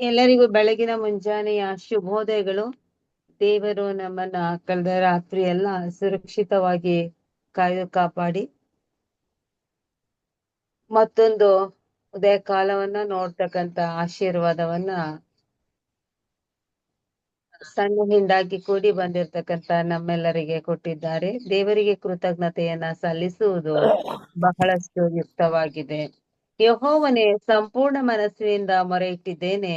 ಎಲ್ಲರಿಗೂ ಬೆಳಗಿನ ಮುಂಜಾನೆಯ ಶುಭೋದಯಗಳು. ದೇವರು ನಮ್ಮನ್ನ ಕಳೆದ ರಾತ್ರಿ ಎಲ್ಲ ಸುರಕ್ಷಿತವಾಗಿ ಕಾಯ್ದು ಕಾಪಾಡಿ ಮತ್ತೊಂದು ಉದಯ ಕಾಲವನ್ನ ನೋಡ್ತಕ್ಕಂತ ಆಶೀರ್ವಾದವನ್ನ ಸಣ್ಣ ಹಿಂಡಾಗಿ ಕೂಡಿ ಬಂದಿರತಕ್ಕಂತ ನಮ್ಮೆಲ್ಲರಿಗೆ ಕೊಟ್ಟಿದ್ದಾರೆ. ದೇವರಿಗೆ ಕೃತಜ್ಞತೆಯನ್ನ ಸಲ್ಲಿಸುವುದು ಬಹಳಷ್ಟು ಯುಕ್ತವಾಗಿದೆ. ಯೆಹೋವನೇ, ಸಂಪೂರ್ಣ ಮನಸ್ಸಿನಿಂದ ಮೊರೆ ಇಟ್ಟಿದ್ದೇನೆ,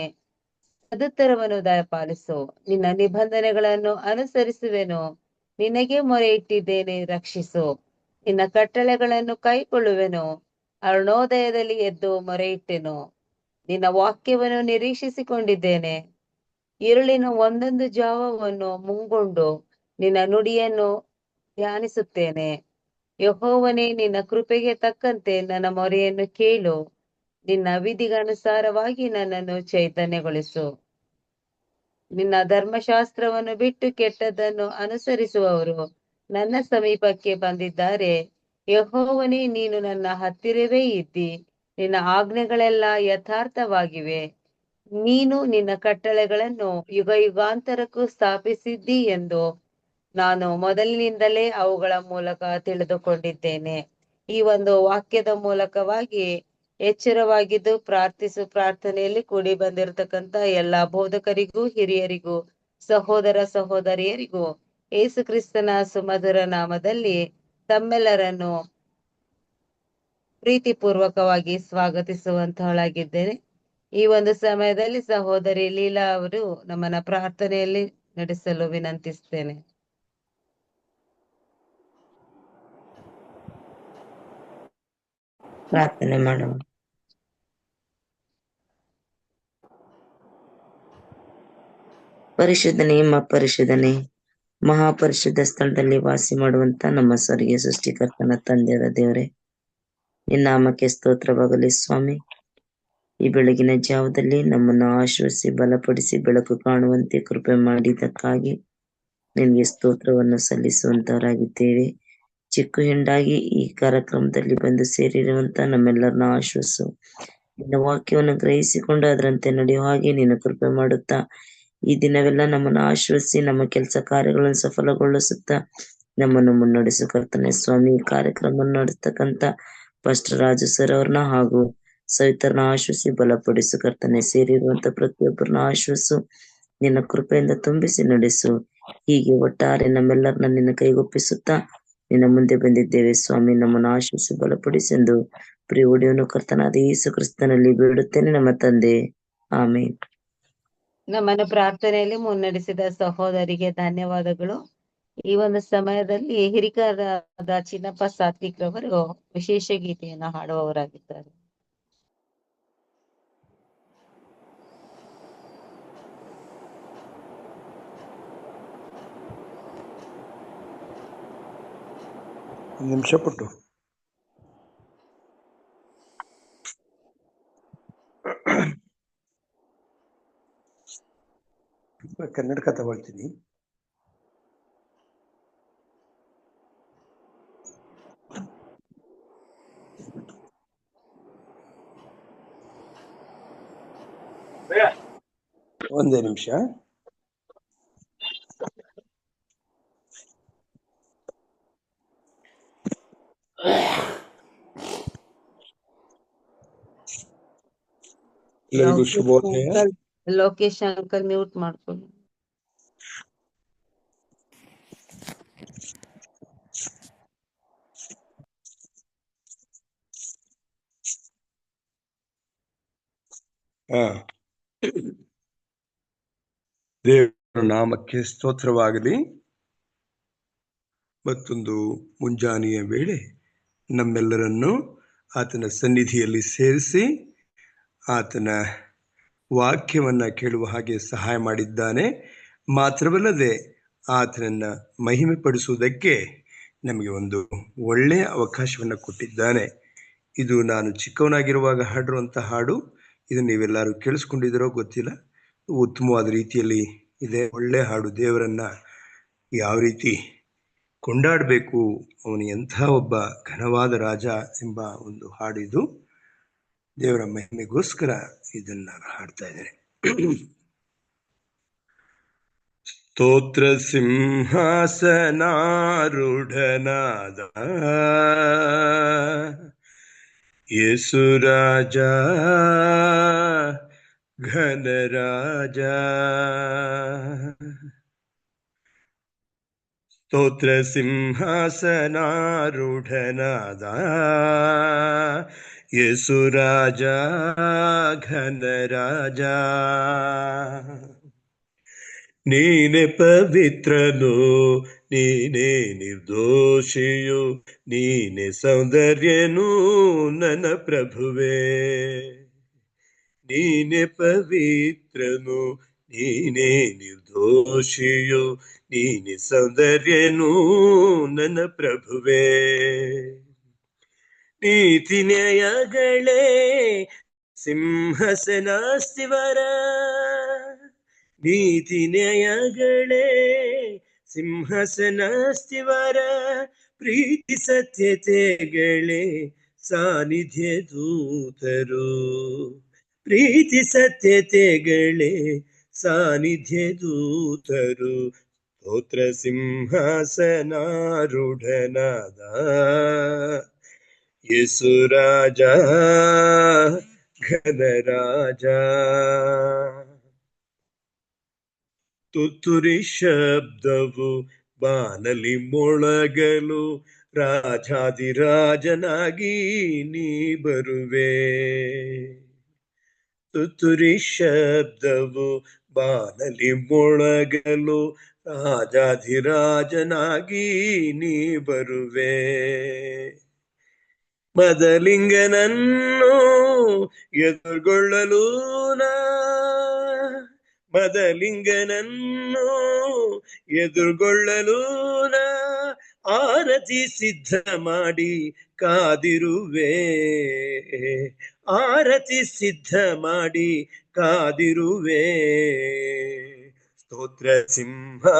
ಸದುತ್ತರವನ್ನು ದಯಪಾಲಿಸು. ನಿನ್ನ ನಿಬಂಧನೆಗಳನ್ನು ಅನುಸರಿಸುವೆನು. ನಿನಗೆ ಮೊರೆ ಇಟ್ಟಿದ್ದೇನೆ, ರಕ್ಷಿಸು. ನಿನ್ನ ಕಟ್ಟಳೆಗಳನ್ನು ಕೈಕೊಳ್ಳುವೆನು. ಅರುಣೋದಯದಲ್ಲಿ ಎದ್ದು ಮೊರೆ ಇಟ್ಟೆನು. ನಿನ್ನ ವಾಕ್ಯವನ್ನು ನಿರೀಕ್ಷಿಸಿಕೊಂಡಿದ್ದೇನೆ. ഇരുಳಿನ ಒಂದೊಂದು ಜಾವವನ್ನು ಮುಂಗೊಂಡು ನಿನ್ನ ನುಡಿಯನ್ನು ಧ್ಯಾನಿಸುತ್ತೇನೆ. ಯೆಹೋವನೇ, ನಿನ್ನ ಕೃಪೆಗೆ ತಕ್ಕಂತೆ ನನ್ನ ಮೊರೆಯನ್ನು ಕೇಳು. ನಿನ್ನ ವಿಧಿಗನುಸಾರವಾಗಿ ನನ್ನನ್ನು ಚೈತನ್ಯಗೊಳಿಸು. ನಿನ್ನ ಧರ್ಮಶಾಸ್ತ್ರವನ್ನು ಬಿಟ್ಟು ಕೆಟ್ಟದ್ದನ್ನು ಅನುಸರಿಸುವವರು ನನ್ನ ಸಮೀಪಕ್ಕೆ ಬಂದಿದ್ದಾರೆ. ಯೆಹೋವನೇ, ನೀನು ನನ್ನ ಹತ್ತಿರವೇ ಇದ್ದಿ. ನಿನ್ನ ಆಜ್ಞೆಗಳೆಲ್ಲ ಯಥಾರ್ಥವಾಗಿವೆ. ನೀನು ನಿನ್ನ ಕಟ್ಟಳೆಗಳನ್ನು ಯುಗ ಯುಗಾಂತರಕ್ಕೂ ಸ್ಥಾಪಿಸಿದ್ದಿ ಎಂದು ನಾನು ಮೊದಲಿನಿಂದಲೇ ಅವುಗಳ ಮೂಲಕ ತಿಳಿದುಕೊಂಡಿದ್ದೇನೆ. ಈ ಒಂದು ವಾಕ್ಯದ ಮೂಲಕವಾಗಿ ಎಚ್ಚರವಾಗಿದ್ದು ಪ್ರಾರ್ಥನೆಯಲ್ಲಿ ಕೂಡಿ ಬಂದಿರತಕ್ಕಂತ ಎಲ್ಲಾ ಬೋಧಕರಿಗೂ, ಹಿರಿಯರಿಗೂ, ಸಹೋದರ ಸಹೋದರಿಯರಿಗೂ ಯೇಸು ಕ್ರಿಸ್ತನ ಸುಮಧುರ ನಾಮದಲ್ಲಿ ತಮ್ಮೆಲ್ಲರನ್ನು ಪ್ರೀತಿಪೂರ್ವಕವಾಗಿ ಸ್ವಾಗತಿಸುವಂತಹಳಾಗಿದ್ದೇನೆ. ಈ ಒಂದು ಸಮಯದಲ್ಲಿ ಸಹೋದರಿ ಲೀಲಾ ಅವರು ನಮ್ಮನ್ನ ಪ್ರಾರ್ಥನೆಯಲ್ಲಿ ನಡೆಸಲು ವಿನಂತಿಸ್ತೇನೆ. ಪ್ರಾರ್ಥನೆ ಮಾಡೋಣ. ಪರಿಶುದ್ಧನೇ, ಪರಿಶುದ್ಧನೇ, ಮಹಾಪರಿಶುದ್ಧ ಸ್ಥಳದಲ್ಲಿ ವಾಸಿ ಮಾಡುವಂತ ನಮ್ಮ ಸ್ವರ್ಗೀಯ ಸೃಷ್ಟಿಕರ್ತನ ತಂದೆಯಾದ ದೇವರೇ, ನಿನ್ನ ನಾಮಕ್ಕೆ ಸ್ತೋತ್ರವಾಗಲಿ ಸ್ವಾಮಿ. ಈ ಬೆಳಗಿನ ಜಾವದಲ್ಲಿ ನಮ್ಮನ್ನು ಆಶ್ರಯಿಸಿ ಬಲಪಡಿಸಿ ಬೆಳಕು ಕಾಣುವಂತೆ ಕೃಪೆ ಮಾಡಿದ್ದಕ್ಕಾಗಿ ನಿನಗೆ ಸ್ತೋತ್ರವನ್ನು ಸಲ್ಲಿಸುವಂತವರಾಗಿದ್ದೇವೆ. ಚಿಕ್ಕ ಹಿಂಡಾಗಿ ಈ ಕಾರ್ಯಕ್ರಮದಲ್ಲಿ ಬಂದು ಸೇರಿರುವಂತ ನಮ್ಮೆಲ್ಲರನ್ನ ಆಶ್ರಯಿಸು. ನಿನ್ನ ವಾಕ್ಯವನ್ನು ಗ್ರಹಿಸಿಕೊಂಡು ಅದರಂತೆ ನಡೆಯುವ ಹಾಗೆ ನೀನು ಕೃಪೆ ಮಾಡುತ್ತಾ ಈ ದಿನವೆಲ್ಲ ನಮ್ಮನ್ನು ಆಶ್ರಯಿಸಿ ನಮ್ಮ ಕೆಲಸ ಕಾರ್ಯಗಳನ್ನು ಸಫಲಗೊಳಿಸುತ್ತಾ ನಮ್ಮನ್ನು ಮುನ್ನಡೆಸು ಕರ್ತನೆ ಸ್ವಾಮಿ. ಈ ಕಾರ್ಯಕ್ರಮವನ್ನು ನಡೆಸ್ತಕ್ಕಂತ ಪಾಸ್ಟರ್ ರಾಜು ಸರ್ ಅವ್ರನ್ನ ಹಾಗೂ ಸವಿತರನ್ನ ಆಶ್ರಯಿಸಿ ಬಲಪಡಿಸು ಕರ್ತನೆ. ಸೇರಿರುವಂತ ಪ್ರತಿಯೊಬ್ಬರನ್ನ ಆಶ್ರಯಿಸು, ನಿನ್ನ ಕೃಪೆಯಿಂದ ತುಂಬಿಸಿ ನಡೆಸು. ಹೀಗೆ ಒಟ್ಟಾರೆ ನಮ್ಮೆಲ್ಲರನ್ನ ನಿನ್ನ ಕೈಗೊಪ್ಪಿಸುತ್ತಾ ನಿನ್ನ ಮುಂದೆ ಬಂದಿದ್ದೇವೆ ಸ್ವಾಮಿ. ನಮ್ಮನ್ನು ಆಶ್ರಯಿಸಿ ಬಲಪಡಿಸಿ ಎಂದು ಪ್ರಿಯ ಒಡೆಯನು ಕರ್ತನಾದ ಯೇಸು ಕ್ರಿಸ್ತನಲ್ಲಿ ಬೇಡುತ್ತೇನೆ ನಮ್ಮ ತಂದೆ, ಆಮೇನ್. ನಮ್ಮನ್ನು ಪ್ರಾರ್ಥನೆಯಲ್ಲಿ ಮುನ್ನಡೆಸಿದ ಸಹೋದರಿಗೆ ಧನ್ಯವಾದಗಳು. ಈ ಒಂದು ಸಮಯದಲ್ಲಿ ಹಿರಿಕರಾದ ಚಿನ್ನಪ್ಪ ಸಾತ್ವಿಕ್ರವರು ವಿಶೇಷ ಗೀತೆಯನ್ನು ಹಾಡುವವರಾಗಿದ್ದಾರೆ. ನಿಮಿಷ ಪಟ್ಟು ಕನ್ನಡಕ ತಗೊಳ್ತೀನಿ. ಒಂದೇ ನಿಮಿಷ. ಎಲ್ಲರಿಗೂ ಶುಭೋದಯ. ಲೋಕೇಶ್ ಅಂಕಲ್ ಮ್ಯೂಟ್ ಮಾಡ್ಕೊಳ್ಳಿ. ದೇವರ ನಾಮಕ್ಕೆ ಸ್ತೋತ್ರವಾಗಲಿ. ಮತ್ತೊಂದು ಮುಂಜಾನೆಯ ವೇಳೆ ನಮ್ಮೆಲ್ಲರನ್ನು ಆತನ ಸನ್ನಿಧಿಯಲ್ಲಿ ಸೇರಿಸಿ ಆತನ ವಾಕ್ಯವನ್ನ ಕೇಳುವ ಹಾಗೆ ಸಹಾಯ ಮಾಡಿದ್ದಾನೆ. ಮಾತ್ರವಲ್ಲದೆ ಆತನನ್ನ ಮಹಿಮೆ ಪಡಿಸುವುದಕ್ಕೆ ನಮಗೆ ಒಂದು ಒಳ್ಳೆಯ ಅವಕಾಶವನ್ನು ಕೊಟ್ಟಿದ್ದಾನೆ. ಇದು ನಾನು ಚಿಕ್ಕವನಾಗಿರುವಾಗ ಹಾಡಿರುವಂಥ ಹಾಡು. ಇದನ್ನು ನೀವೆಲ್ಲರೂ ಕೇಳಿಸ್ಕೊಂಡಿದ್ದೀರೋ ಗೊತ್ತಿಲ್ಲ. ಉತ್ತಮವಾದ ರೀತಿಯಲ್ಲಿ ಇದೆ, ಒಳ್ಳೆ ಹಾಡು. ದೇವರನ್ನ ಯಾವ ರೀತಿ ಕೊಂಡಾಡಬೇಕು, ಅವನು ಎಂಥ ಒಬ್ಬ ಘನವಾದ ರಾಜ ಎಂಬ ಒಂದು ಹಾಡು ಇದು. ದೇವರ ಮಹಿಮೆಗೋಸ್ಕರ ಇದನ್ನ ಹಾಡ್ತಾ ಇದ್ದೇನೆ. ಸ್ತೋತ್ರ ಸಿಂಹಾಸನಾರೂಢನಾದ ಯೇಸು ರಾಜ ಘನರಾಜ. ಸ್ತೋತ್ರ ಸಿಂಹಾಸನಾರೂಢನಾದ ಯೇಸು ರಾಜ ಘನರಾಜ. ನೀನೆ ಪವಿತ್ರನು, ನೀನೆ ನಿರ್ದೋಷಿಯು, ನೀನೆ ಸೌಂದರ್ಯನು ನನ್ನ ಪ್ರಭುವೇ. ನೀನೆ ಪವಿತ್ರನು, ನೀನೆ ನಿರ್ದೋಷಿಯು, ನೀನೆ ಸೌಂದರ್ಯನು ನನ್ನ ಪ್ರಭುವೇ. ನೀತಿ ನ್ಯಾಯಗಳೇ ಸಿಂಹಾಸನ ಸ್ಥಿವರ, ನೀತಿ ನ್ಯಾಯಗಳೇ ಸಿಂಹಾಸನ ಸ್ಥಿವರ, ಪ್ರೀತಿ ಸತ್ಯತೆಗಳೇ ಸಾನ್ನಿಧ್ಯ ದೂತರು, ಪ್ರೀತಿ ಸತ್ಯತೆಗಳೇ ಸಾನ್ನಿಧ್ಯ ದೂತರು. ಸ್ತೋತ್ರ ಸಿಂಹಾಸನಾರೂಢನಾದ ಯೇಸು ರಾಜ ಘನರಾಜ. ತುತ್ತೂರಿ ಶಬ್ದವು ಬಾನಲಿ ಮೊಳಗಲು, ರಾಜಾದಿರಾಜನಾಗಿ ನೀ ಬರುವೆ. ತುತ್ತೂರಿ ಶಬ್ದವು ಬಾನಲಿ ಮೊಳಗಲು, ರಾಜಾಧಿರಾಜನಾಗಿ ನೀ ಬರುವೆ. ಮದಲಿಂಗನನ್ನು ಎದುರುಗೊಳ್ಳಲು ಮದಲಿಂಗನನ್ನು ಎದುರುಗೊಳ್ಳಲು ಆರತಿ ಸಿದ್ಧ ಮಾಡಿ ಕಾದಿರುವೆ, ಆರತಿ ಸಿದ್ಧ ಮಾಡಿ ಕಾದಿರುವೆ. ಸ್ತೋತ್ರ ಸಿಂಹಾಸನಾರೂಢನಾದ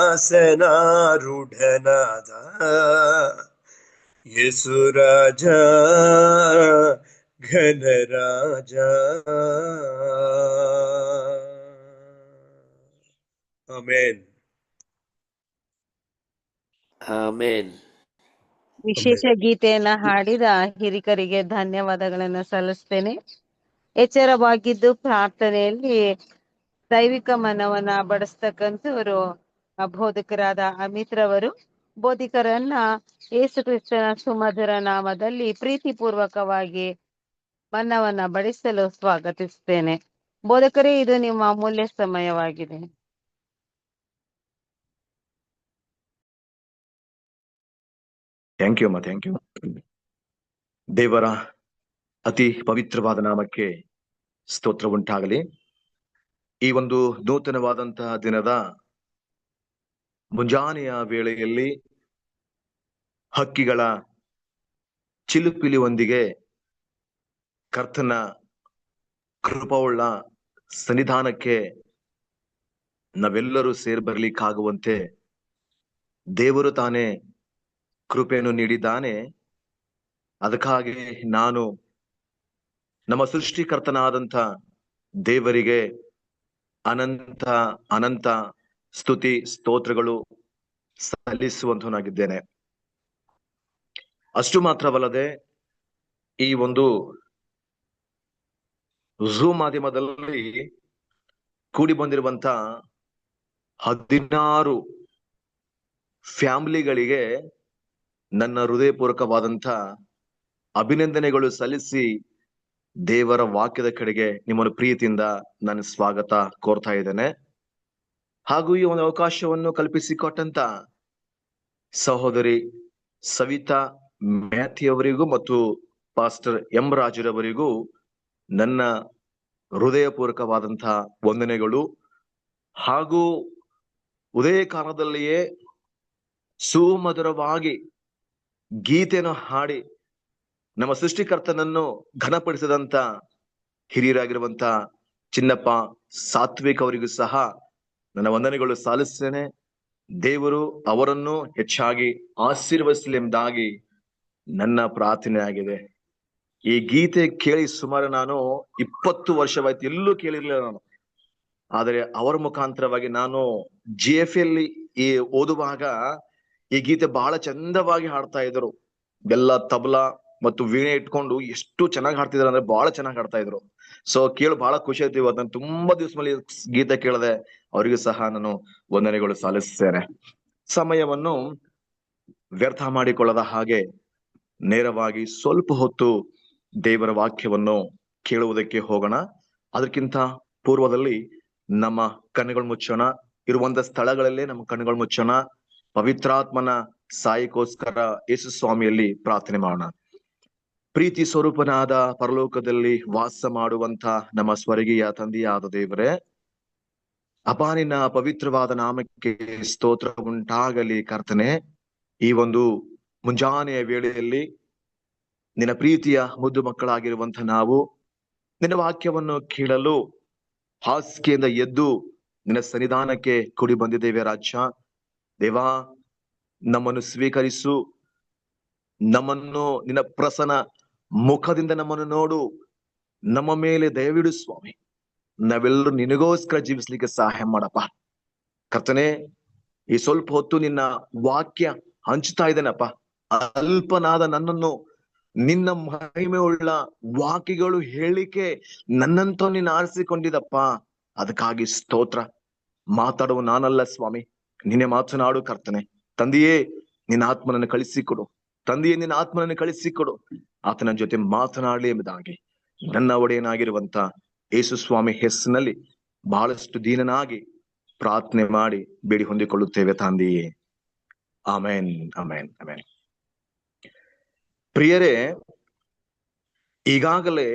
ಯೇಸು ರಾಜ ಘನರಾಜ. ಆಮೆನ್. ಆಮೆನ್. ವಿಶೇಷ ಗೀತೆಯನ್ನ ಹಾಡಿದ ಹಿರಿಕರಿಗೆ ಧನ್ಯವಾದಗಳನ್ನು ಸಲ್ಲಿಸ್ತೇನೆ. ಎಚ್ಚರವಾಗಿದ್ದು ಪ್ರಾರ್ಥನೆಯಲ್ಲಿ ದೈವಿಕ ಮನವನ್ನ ಬಡಿಸ್ತಕ್ಕಂಥವರು ಬೋಧಕರಾದ ಅಮಿತ್ ರವರು. ಬೋಧಕರನ್ನ ಯೇಸು ಕ್ರಿಸ್ತನ ಸುಮಧುರ ನಾಮದಲ್ಲಿ ಪ್ರೀತಿಪೂರ್ವಕವಾಗಿ ಮನ್ನವನ್ನ ಬಡಿಸಲು ಸ್ವಾಗತಿಸ್ತೇನೆ. ಬೋಧಕರೇ, ಇದು ನಿಮ್ಮ ಅಮೂಲ್ಯ ಸಮಯವಾಗಿದೆ. ಥ್ಯಾಂಕ್ ಯು ಅಮ್ಮ, ಥ್ಯಾಂಕ್ ಯು. ದೇವರ ಅತಿ ಪವಿತ್ರವಾದ ನಾಮಕ್ಕೆ ಸ್ತೋತ್ರ ಉಂಟಾಗಲಿ. ಈ ಒಂದು ನೂತನವಾದಂತಹ ದಿನದ ಮುಂಜಾನೆಯ ವೇಳೆಯಲ್ಲಿ ಹಕ್ಕಿಗಳ ಚಿಲುಪಿಲಿಯೊಂದಿಗೆ ಕರ್ತನ ಕೃಪವುಳ್ಳ ಸನ್ನಿಧಾನಕ್ಕೆ ನಾವೆಲ್ಲರೂ ಸೇರ್ಬರ್ಲಿಕ್ಕಾಗುವಂತೆ ದೇವರು ತಾನೇ ಕೃಪೆಯನ್ನು ನೀಡಿದ್ದಾನೆ. ಅದಕ್ಕಾಗಿ ನಾನು ನಮ್ಮ ಸೃಷ್ಟಿಕರ್ತನಾದಂಥ ದೇವರಿಗೆ ಅನಂತ ಅನಂತ ಸ್ತುತಿ ಸ್ತೋತ್ರಗಳು ಸಲ್ಲಿಸುವಂತನಾಗಿದ್ದೇನೆ. ಅಷ್ಟು ಮಾತ್ರವಲ್ಲದೆ ಈ ಒಂದು ಝೂಮ್ ಮಾಧ್ಯಮದಲ್ಲಿ ಕೂಡಿ ಬಂದಿರುವಂತ 16 ಫ್ಯಾಮಿಲಿಗಳಿಗೆ ನನ್ನ ಹೃದಯಪೂರ್ವಕವಾದಂಥ ಅಭಿನಂದನೆಗಳು ಸಲ್ಲಿಸಿ ದೇವರ ವಾಕ್ಯದ ಕಡೆಗೆ ನಿಮ್ಮನ್ನು ಪ್ರೀತಿಯಿಂದ ನಾನು ಸ್ವಾಗತ ಕೋರ್ತಾ ಇದ್ದೇನೆ. ಹಾಗೂ ಈ ಒಂದು ಅವಕಾಶವನ್ನು ಕಲ್ಪಿಸಿಕೊಟ್ಟಂತ ಸಹೋದರಿ ಸವಿತಾ ಮ್ಯಾಥ್ಯೂ ಅವರಿಗೂ ಮತ್ತು ಪಾಸ್ಟರ್ ಎಂ ರಾಜುರವರಿಗೂ ನನ್ನ ಹೃದಯಪೂರ್ವಕವಾದಂತಹ ವಂದನೆಗಳು. ಹಾಗೂ ಉದಯ ಕಾಲದಲ್ಲಿಯೇ ಸುಮಧುರವಾಗಿ ಗೀತೆಯನ್ನು ಹಾಡಿ ನಮ್ಮ ಸೃಷ್ಟಿಕರ್ತನನ್ನು ಘನಪಡಿಸಿದಂತ ಹಿರಿಯರಾಗಿರುವಂತ ಚಿನ್ನಪ್ಪ ಸಾತ್ವಿಕ್ ಅವರಿಗೂ ಸಹ ನನ್ನ ವಂದನೆಗಳು ಸಲ್ಲಿಸ್ತೇನೆ. ದೇವರು ಅವರನ್ನು ಹೆಚ್ಚಾಗಿ ಆಶೀರ್ವದಿಸಲಿ ಎಂಬುದಾಗಿ ನನ್ನ ಪ್ರಾರ್ಥನೆ ಆಗಿದೆ. ಈ ಗೀತೆ ಕೇಳಿ ಸುಮಾರು ನಾನು 20 ವರ್ಷವಾಯ್ತು, ಎಲ್ಲೂ ಕೇಳಿರ್ಲಿಲ್ಲ ನಾನು. ಆದರೆ ಅವರ ಮುಖಾಂತರವಾಗಿ ನಾನು GF ಅಲ್ಲಿ ಈ ಓದುವಾಗ ಈ ಗೀತೆ ಬಹಳ ಚಂದವಾಗಿ ಹಾಡ್ತಾ ಇದ್ರು. ಎಲ್ಲ ತಬಲಾ ಮತ್ತು ವೀಣೆ ಇಟ್ಕೊಂಡು ಎಷ್ಟು ಚೆನ್ನಾಗಿ ಹಾಡ್ತಿದ್ರು ಅಂದ್ರೆ ಬಹಳ ಚೆನ್ನಾಗಿ ಹಾಡ್ತಾ ಇದ್ರು. ಸೊ ಕೇಳಿ ಬಹಳ ಖುಷಿ ಆಯ್ತು. ಇವತ್ತು ನಾನು ತುಂಬಾ ದಿವಸ ಮೇಲೆ ಗೀತೆ ಕೇಳಿದೆ. ಅವರಿಗೂ ಸಹ ನಾನು ವಂದನೆಗಳು ಸಲ್ಲಿಸ್ತೇನೆ. ಸಮಯವನ್ನು ವ್ಯರ್ಥ ಮಾಡಿಕೊಳ್ಳದ ಹಾಗೆ ನೇರವಾಗಿ ಸ್ವಲ್ಪ ಹೊತ್ತು ದೇವರ ವಾಕ್ಯವನ್ನು ಕೇಳುವುದಕ್ಕೆ ಹೋಗೋಣ. ಅದಕ್ಕಿಂತ ಪೂರ್ವದಲ್ಲಿ ನಮ್ಮ ಕಣ್ಣುಗಳು ಮುಚ್ಚೋಣ. ಇರುವಂತ ಸ್ಥಳಗಳಲ್ಲೇ ನಮ್ಮ ಕಣ್ಣುಗಳು ಮುಚ್ಚೋಣ. ಪವಿತ್ರಾತ್ಮನ ಸಾಯಿಗೋಸ್ಕರ ಯೇಸು ಸ್ವಾಮಿಯಲ್ಲಿ ಪ್ರಾರ್ಥನೆ ಮಾಡೋಣ. ಪ್ರೀತಿ ಸ್ವರೂಪನಾದ ಪರಲೋಕದಲ್ಲಿ ವಾಸ ಮಾಡುವಂತ ನಮ್ಮ ಸ್ವರ್ಗೀಯ ತಂದೆಯಾದ ದೇವರೇ, ಅಪಾ ನಿನ್ನ ಪವಿತ್ರವಾದ ನಾಮಕ್ಕೆ ಸ್ತೋತ್ರ ಉಂಟಾಗಲಿ ಕರ್ತನೆ. ಈ ಒಂದು ಮುಂಜಾನೆಯ ವೇಳೆಯಲ್ಲಿ ನಿನ್ನ ಪ್ರೀತಿಯ ಮುದ್ದು ಮಕ್ಕಳಾಗಿರುವಂತ ನಾವು ನಿನ್ನ ವಾಕ್ಯವನ್ನು ಕೇಳಲು ಹಾಸಿಗೆಯಿಂದ ಎದ್ದು ನಿನ್ನ ಸನ್ನಿಧಾನಕ್ಕೆ ಕೂಡಿ ಬಂದಿದ್ದೇವೆ ರಾಜ. ದೇವಾ, ನಮ್ಮನ್ನು ಸ್ವೀಕರಿಸು. ನಮ್ಮನ್ನು ನಿನ್ನ ಪ್ರಸನ್ನ ಮುಖದಿಂದ ನಮ್ಮನ್ನು ನೋಡು. ನಮ್ಮ ಮೇಲೆ ದಯವಿಡು ಸ್ವಾಮಿ. ನಾವೆಲ್ಲರೂ ನಿನಗೋಸ್ಕರ ಜೀವಿಸ್ಲಿಕ್ಕೆ ಸಹಾಯ ಮಾಡಪ್ಪ ಕರ್ತನೆ. ಈ ಸ್ವಲ್ಪ ಹೊತ್ತು ನಿನ್ನ ವಾಕ್ಯ ಹಂಚ್ತಾ ಇದ್ದೇನಪ್ಪ. ಅಲ್ಪನಾದ ನನ್ನನ್ನು ನಿನ್ನ ಮಹಿಮೆ ಉಳ್ಳ ವಾಕ್ಯಗಳು ಹೇಳಿಕೆ ನನ್ನಂತ ನೀನು ಆರಿಸಿಕೊಂಡಿದಪ್ಪ. ಅದಕ್ಕಾಗಿ ಸ್ತೋತ್ರ. ಮಾತಾಡುವ ನಾನಲ್ಲ ಸ್ವಾಮಿ, ನಿನ್ನೆ ಮಾತನಾಡು ಕರ್ತನೆ. ತಂದೆಯೇ, ನಿನ್ನ ಆತ್ಮನನ್ನು ಕಳಿಸಿಕೊಡು. ತಂದೆಯೇ, ನಿನ್ನ ಆತ್ಮನನ್ನು ಕಳಿಸಿಕೊಡು. ಆತನ ಜೊತೆ ಮಾತನಾಡಲಿ ಎಂಬುದಾಗಿ ನನ್ನ ಒಡೆಯನಾಗಿರುವಂತ ಯೇಸು ಸ್ವಾಮಿ ಹೆಸರಿನಲ್ಲಿ ಬಹಳಷ್ಟು ದೀನನಾಗಿ ಪ್ರಾರ್ಥನೆ ಮಾಡಿ ಬೇಡಿ ಹೊಂದಿಕೊಳ್ಳುತ್ತೇವೆ ತಂದೆಯೇ. ಆಮೇನ್, ಆಮೇನ್, ಆಮೇನ್. ಪ್ರಿಯರೇ, ಈಗಾಗಲೇ